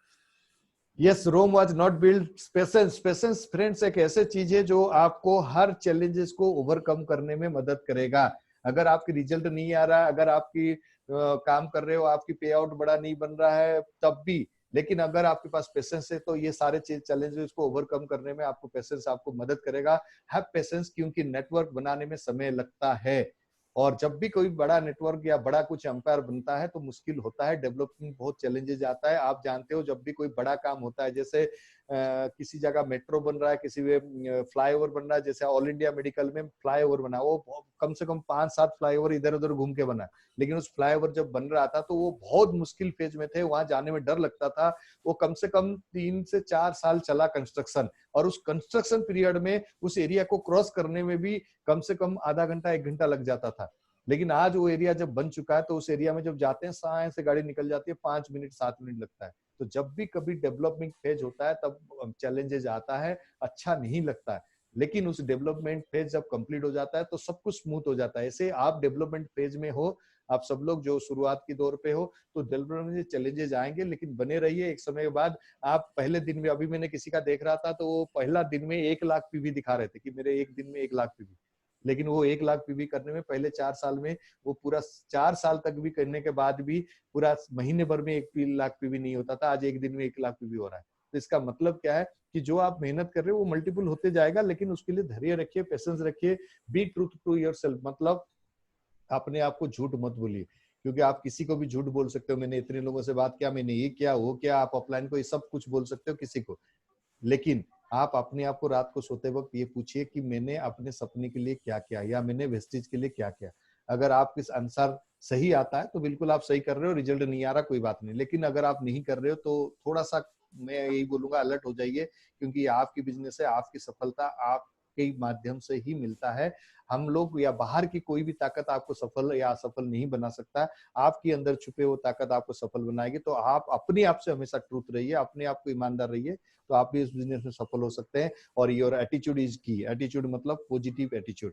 Yes, Rome was not build patience. Patience friends एक ऐसे चीज है जो आपको हर चैलेंजेस को ओवरकम करने में मदद करेगा। अगर आपकी रिजल्ट नहीं आ रहा है, अगर आपकी काम कर रहे हो, आपकी पे आउट बड़ा नहीं बन रहा है तब भी, लेकिन अगर आपके पास पेशेंस है तो ये सारे चैलेंजेस को ओवरकम करने में आपको पेशेंस आपको मदद करेगा। हैव पेशेंस, क्योंकि नेटवर्क बनाने में समय लगता है, और जब भी कोई बड़ा नेटवर्क या बड़ा कुछ एम्पायर बनता है तो मुश्किल होता है, डेवलपमेंट बहुत चैलेंजेस आता है। आप जानते हो जब भी कोई बड़ा काम होता है, जैसे किसी जगह मेट्रो बन रहा है, किसी फ्लाईओवर बन रहा है, जैसे ऑल इंडिया मेडिकल में फ्लाईओवर बना, वो कम से कम 5-7 फ्लाईओवर इधर उधर घूम के बना, लेकिन उस फ्लाईओवर जब बन रहा था तो वो बहुत मुश्किल फेज में थे, वहां जाने में डर लगता था। वो कम से कम 3 से 4 साल चला कंस्ट्रक्शन, और उस कंस्ट्रक्शन पीरियड में उस एरिया को क्रॉस करने में भी कम से कम आधा घंटा 1 घंटा लग जाता था। लेकिन आज वो एरिया जब बन चुका है तो उस एरिया में जब जाते हैं साए से गाड़ी निकल जाती है, 5 मिनट 7 मिनट लगता है। तो जब भी कभी डेवलपमेंट फेज होता है तब चैलेंजेस आता है, अच्छा नहीं लगता है, लेकिन उस डेवलपमेंट फेज जब कंप्लीट हो जाता है तो सब कुछ स्मूथ हो जाता है। ऐसे आप डेवलपमेंट फेज में हो, आप सब लोग जो शुरुआत की दौर पे हो, तो डेवलपमेंट में चैलेंजेस आएंगे, लेकिन बने रहिए। एक समय के बाद आप पहले दिन में, अभी मैंने किसी का देख रहा था तो वो पहला दिन में 1 लाख पीवी दिखा रहे थे कि मेरे एक दिन में 1 लाख पीवी, लेकिन वो 1 लाख पीवी करने में पहले 4 साल में, वो पूरा 4 साल तक भी करने के बाद भी पूरा महीने भर में 1 लाख पीवी नहीं होता था, आज एक दिन में 1 लाख पीवी हो रहा है। तो इसका मतलब क्या है कि जो आप मेहनत कर रहे हो वो मल्टीपल होते जाएगा, लेकिन उसके लिए धैर्य रखिए, पेशेंस रखिए, बी ट्रूथ टू योरसेल्फ, मतलब अपने आप को झूठ मत बोलिए, क्योंकि आप किसी को भी झूठ बोल सकते हो। मैंने इतने लोगों से बात किया, मैंने ये किया वो किया, आप ऑफलाइन को ये सब कुछ बोल सकते हो किसी को, लेकिन आप अपने आप को रात को सोते वक्त ये पूछिए कि मैंने अपने सपने के लिए क्या किया, या मैंने वेस्टेज के लिए क्या किया। अगर आप इस आंसर सही आता है तो बिल्कुल आप सही कर रहे हो, रिजल्ट नहीं आ रहा कोई बात नहीं, लेकिन अगर आप नहीं कर रहे हो तो थोड़ा सा मैं यही बोलूंगा अलर्ट हो जाइए, क्योंकि ये आपकी बिजनेस है, आपकी सफलता आपके माध्यम से ही मिलता है। हम लोग या बाहर की कोई भी ताकत आपको सफल या असफल नहीं बना सकता, आपके अंदर छुपे वो ताकत आपको सफल बनाएगी। तो आप अपने आप से हमेशा ट्रूथ रहिए, अपने आप को ईमानदार रहिए, तो आप भी इस बिजनेस में सफल हो सकते हैं। और योर एटीट्यूड इज की। एटीट्यूड मतलब पॉजिटिव एटीट्यूड।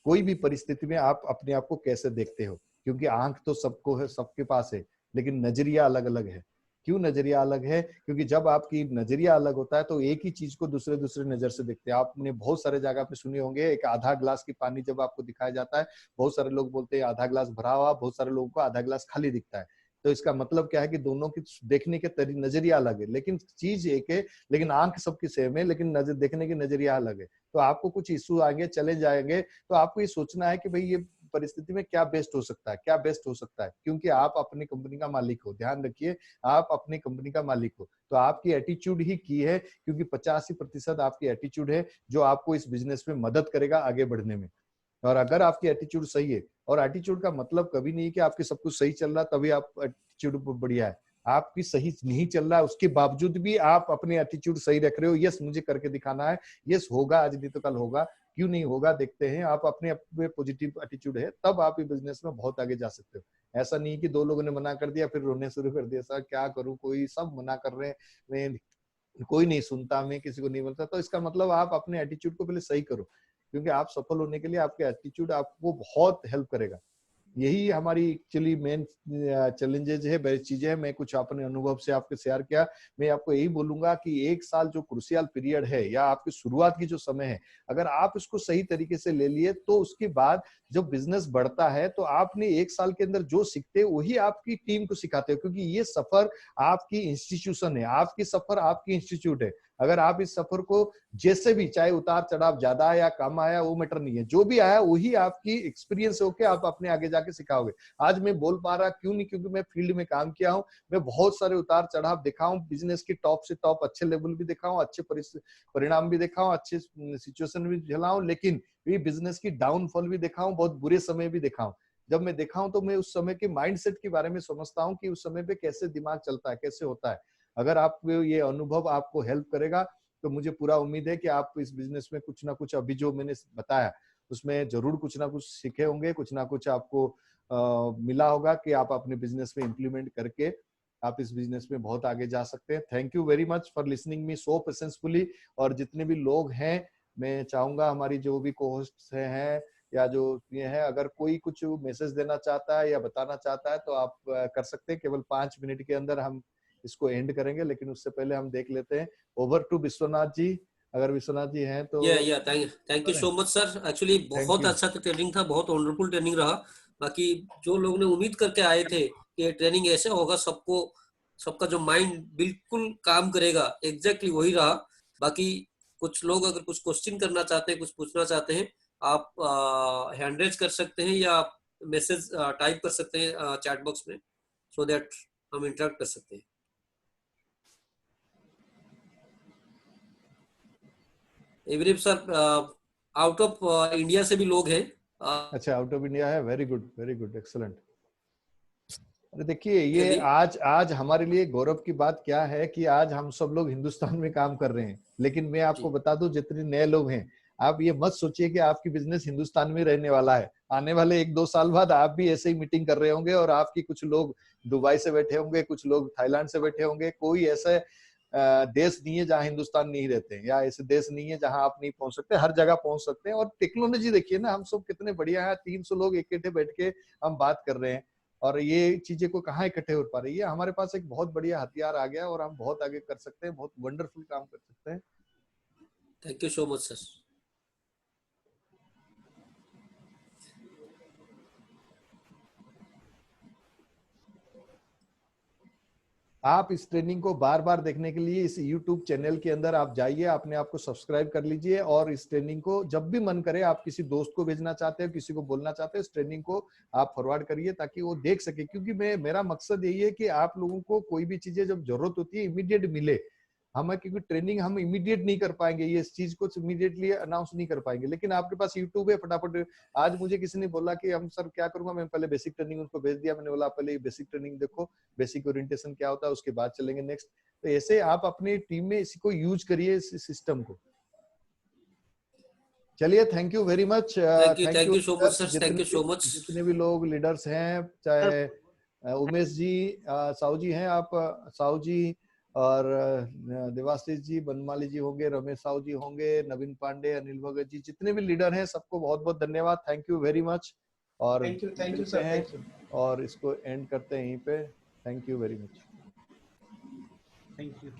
कोई भी परिस्थिति में आप अपने आप को कैसे देखते हो, क्योंकि आंख तो सबको है, सबके पास है, लेकिन नजरिया अलग अलग है। क्यों नजरिया अलग है? क्योंकि जब आपकी नजरिया अलग होता है तो एक ही चीज को दूसरे दूसरे नजर से देखते हैं। आपने बहुत सारे जगह पे सुने होंगे, एक आधा ग्लास की पानी जब आपको दिखाया जाता है, बहुत सारे लोग बोलते हैं आधा ग्लास भरा हुआ, बहुत सारे लोगों को आधा ग्लास खाली दिखता है। तो इसका मतलब क्या है कि दोनों की देखने के नजरिया अलग है, लेकिन चीज एक है, लेकिन आंख सबकी सेम है, लेकिन नजर देखने की नजरिया अलग है। तो आपको कुछ इश्यू आएंगे, चैलेंज आएंगे, तो आपको ये सोचना है कि भाई ये परिस्थिति में क्या बेस्ट हो सकता है, क्या बेस्ट हो सकता है, क्योंकि आप अपनी कंपनी का मालिक हो। ध्यान रखिए, आप अपनी कंपनी का मालिक हो, तो आपकी एटीट्यूड ही की है, क्योंकि 85% आपकी एटीट्यूड है जो आपको इस बिजनेस में मदद करेगा आगे बढ़ने में। और अगर आपकी एटीट्यूड सही है, और एटीट्यूड का मतलब कभी नहीं कि आपके सब कुछ सही चल रहा तभी आप एटीट्यूड बढ़िया है, आपकी सही नहीं चल रहा है उसके बावजूद भी आप अपने एटीट्यूड सही रख रहे हो। यस मुझे करके दिखाना है, यस होगा, आज नहीं तो कल होगा, क्यों नहीं होगा देखते हैं। आप अपने अपने पॉजिटिव एटीट्यूड है, तब आप ये बिजनेस में बहुत आगे जा सकते हो। ऐसा नहीं कि 2 लोगों ने मना कर दिया फिर रोने शुरू कर दिया, सर क्या करूं, कोई सब मना कर रहे हैं, मैं कोई नहीं सुनता, मैं किसी को नहीं बोलता। तो इसका मतलब आप अपने एटीट्यूड को पहले सही करो, क्योंकि आप सफल होने के लिए आपके एटीट्यूड आपको बहुत हेल्प करेगा। यही हमारी एक्चुअली मेन चैलेंजेज है, बेस्ट चीजें है। मैं कुछ अपने अनुभव से आपके शेयर किया। मैं आपको यही बोलूंगा कि 1 साल जो क्रूशियल पीरियड है, या आपकी शुरुआत की जो समय है, अगर आप इसको सही तरीके से ले लिए तो उसके बाद जब बिजनेस बढ़ता है तो आपने 1 साल के अंदर जो सीखते हो वही आपकी टीम को सिखाते हो, क्योंकि ये सफर आपकी इंस्टीट्यूशन है, आपकी सफर आपकी इंस्टीट्यूट है। अगर आप इस सफर को जैसे भी, चाहे उतार चढ़ाव ज्यादा आया कम आया वो मैटर नहीं है, जो भी आया वही आपकी एक्सपीरियंस होके आप अपने आगे जाके सिखाओगे। आज मैं बोल पा रहा क्यों नहीं, क्योंकि मैं फील्ड में काम किया हूं, मैं बहुत सारे उतार चढ़ाव देखा हूं, बिजनेस की टॉप से टॉप अच्छे लेवल भी देखा हूं, अच्छे परिणाम भी देखा हूं, अच्छे सिचुएशन भी झेला हूं, लेकिन ये बिजनेस की डाउनफॉल भी देखा हूं, बहुत बुरे समय भी देखा हूं। जब मैं देखा हूं तो मैं उस समय के माइंडसेट के बारे में समझता हूं कि उस समय पे कैसे दिमाग चलता है, कैसे होता है। अगर आपको ये अनुभव आपको हेल्प करेगा तो मुझे पूरा उम्मीद है कि आप इस बिजनेस में कुछ ना कुछ अभी जो मैंने बताया उसमें जरूर कुछ ना कुछ सीखे होंगे, कुछ ना कुछ आपको मिला होगा कि आप अपने बिजनेस में इम्प्लीमेंट करके आप इस बिजनेस में बहुत आगे जा सकते हैं। Thank you very much for listening me so patiencefully. और जितने भी लोग हैं, मैं चाहूंगा हमारी जो भी को होस्ट हैं या जो ये है, अगर कोई कुछ मैसेज देना चाहता है या बताना चाहता है तो आप कर सकते हैं। केवल 5 मिनट के अंदर हम इसको एंड करेंगे, लेकिन उससे पहले हम देख लेते हैं। ओवर टू विश्वनाथ जी, अगर विश्वनाथ जी हैं तो। या thank you so much sir. Actually thank बहुत यू। अच्छा ट्रेनिंग था, बहुत वंडरफुल ट्रेनिंग रहा। बाकी जो लोग ने उम्मीद करके आए थे कि ये ट्रेनिंग ऐसे होगा, सबको सबका जो माइंड बिल्कुल काम करेगा, एग्जैक्टली वही रहा। बाकी कुछ लोग अगर कुछ क्वेश्चन करना चाहते हैं, कुछ पूछना चाहते हैं, आप हैंड रेज कर सकते हैं या मैसेज टाइप कर सकते हैं चैट बॉक्स में, सो दैट हम इंटरेक्ट कर सकते हैं। Every sir out of India से भी लोग हैं। अच्छा, आउट ऑफ इंडिया है, very good, very good, excellent. अरे देखिए, ये भी आज आज हमारे लिए गौरव की बात क्या है कि आज हम सब लोग हिंदुस्तान में काम कर रहे हैं, लेकिन मैं आपको जी बता दूं, जितने नए लोग हैं, आप ये मत सोचिए कि आपकी बिजनेस हिंदुस्तान में रहने वाला है। आने वाले 1-2 साल बाद आप भी ऐसे ही मीटिंग कर रहे होंगे और आपकी कुछ लोग दुबई से बैठे होंगे, कुछ लोग थाईलैंड से बैठे होंगे। कोई ऐसे देश नहीं है जहाँ हिंदुस्तान नहीं रहते हैं, या ऐसे देश नहीं है जहाँ आप नहीं पहुंच सकते। हर जगह पहुंच सकते हैं। और टेक्नोलॉजी देखिए ना, हम सब कितने बढ़िया है, 300 लोग इकट्ठे बैठ के हम बात कर रहे हैं, और ये चीजें को कहाँ इकट्ठे हो पा रही है। हमारे पास एक बहुत बढ़िया हथियार आ गया और हम बहुत आगे कर सकते हैं, बहुत वंडरफुल काम कर सकते हैं। Thank you so much sir. आप इस ट्रेनिंग को बार बार देखने के लिए इस YouTube चैनल के अंदर आप जाइए, अपने आप को सब्सक्राइब कर लीजिए, और इस ट्रेनिंग को जब भी मन करे, आप किसी दोस्त को भेजना चाहते हो, किसी को बोलना चाहते हो, इस ट्रेनिंग को आप फॉरवर्ड करिए ताकि वो देख सके। क्योंकि मेरा मकसद यही है कि आप लोगों को कोई भी चीजें जब जरूरत होती है इमीडिएट मिले हमें, क्योंकि ट्रेनिंग हम इमीडिएट नहीं कर पाएंगे, ये इस चीज को इमीडिएटली अनाउंस नहीं कर पाएंगे। लेकिन आपके पास यूट्यूब है, फटाफट। आज मुझे किसी ने बोला कि हम सर क्या करूंगा, मैं पहले बेसिक ट्रेनिंग उनको भेज दिया। मैंने बोला पहले बेसिक ट्रेनिंग देखो, बेसिक ओरिएंटेशन क्या होता है, उसके बाद चलेंगे नेक्स्ट। तो ऐसे आप अपनी टीम में इसको यूज करिए, इस सिस्टम को। चलिए, thank you very much. Thank thank you you so much leaders, sir, thank you so much. जितने भी लोग लीडर्स हैं, चाहे उमेश जी, साहू जी हैं, आप साहू जी, और देवाशीष जी, बनमाली जी होंगे, रमेश साहू जी होंगे, नवीन पांडे, अनिल भगत जी, जितने भी लीडर हैं सबको बहुत बहुत धन्यवाद। Thank you very much. और थैंक यू मिलते सर, हैं थैंक यू, और इसको एंड करते हैं यहीं पे। Thank you very much. Thank you.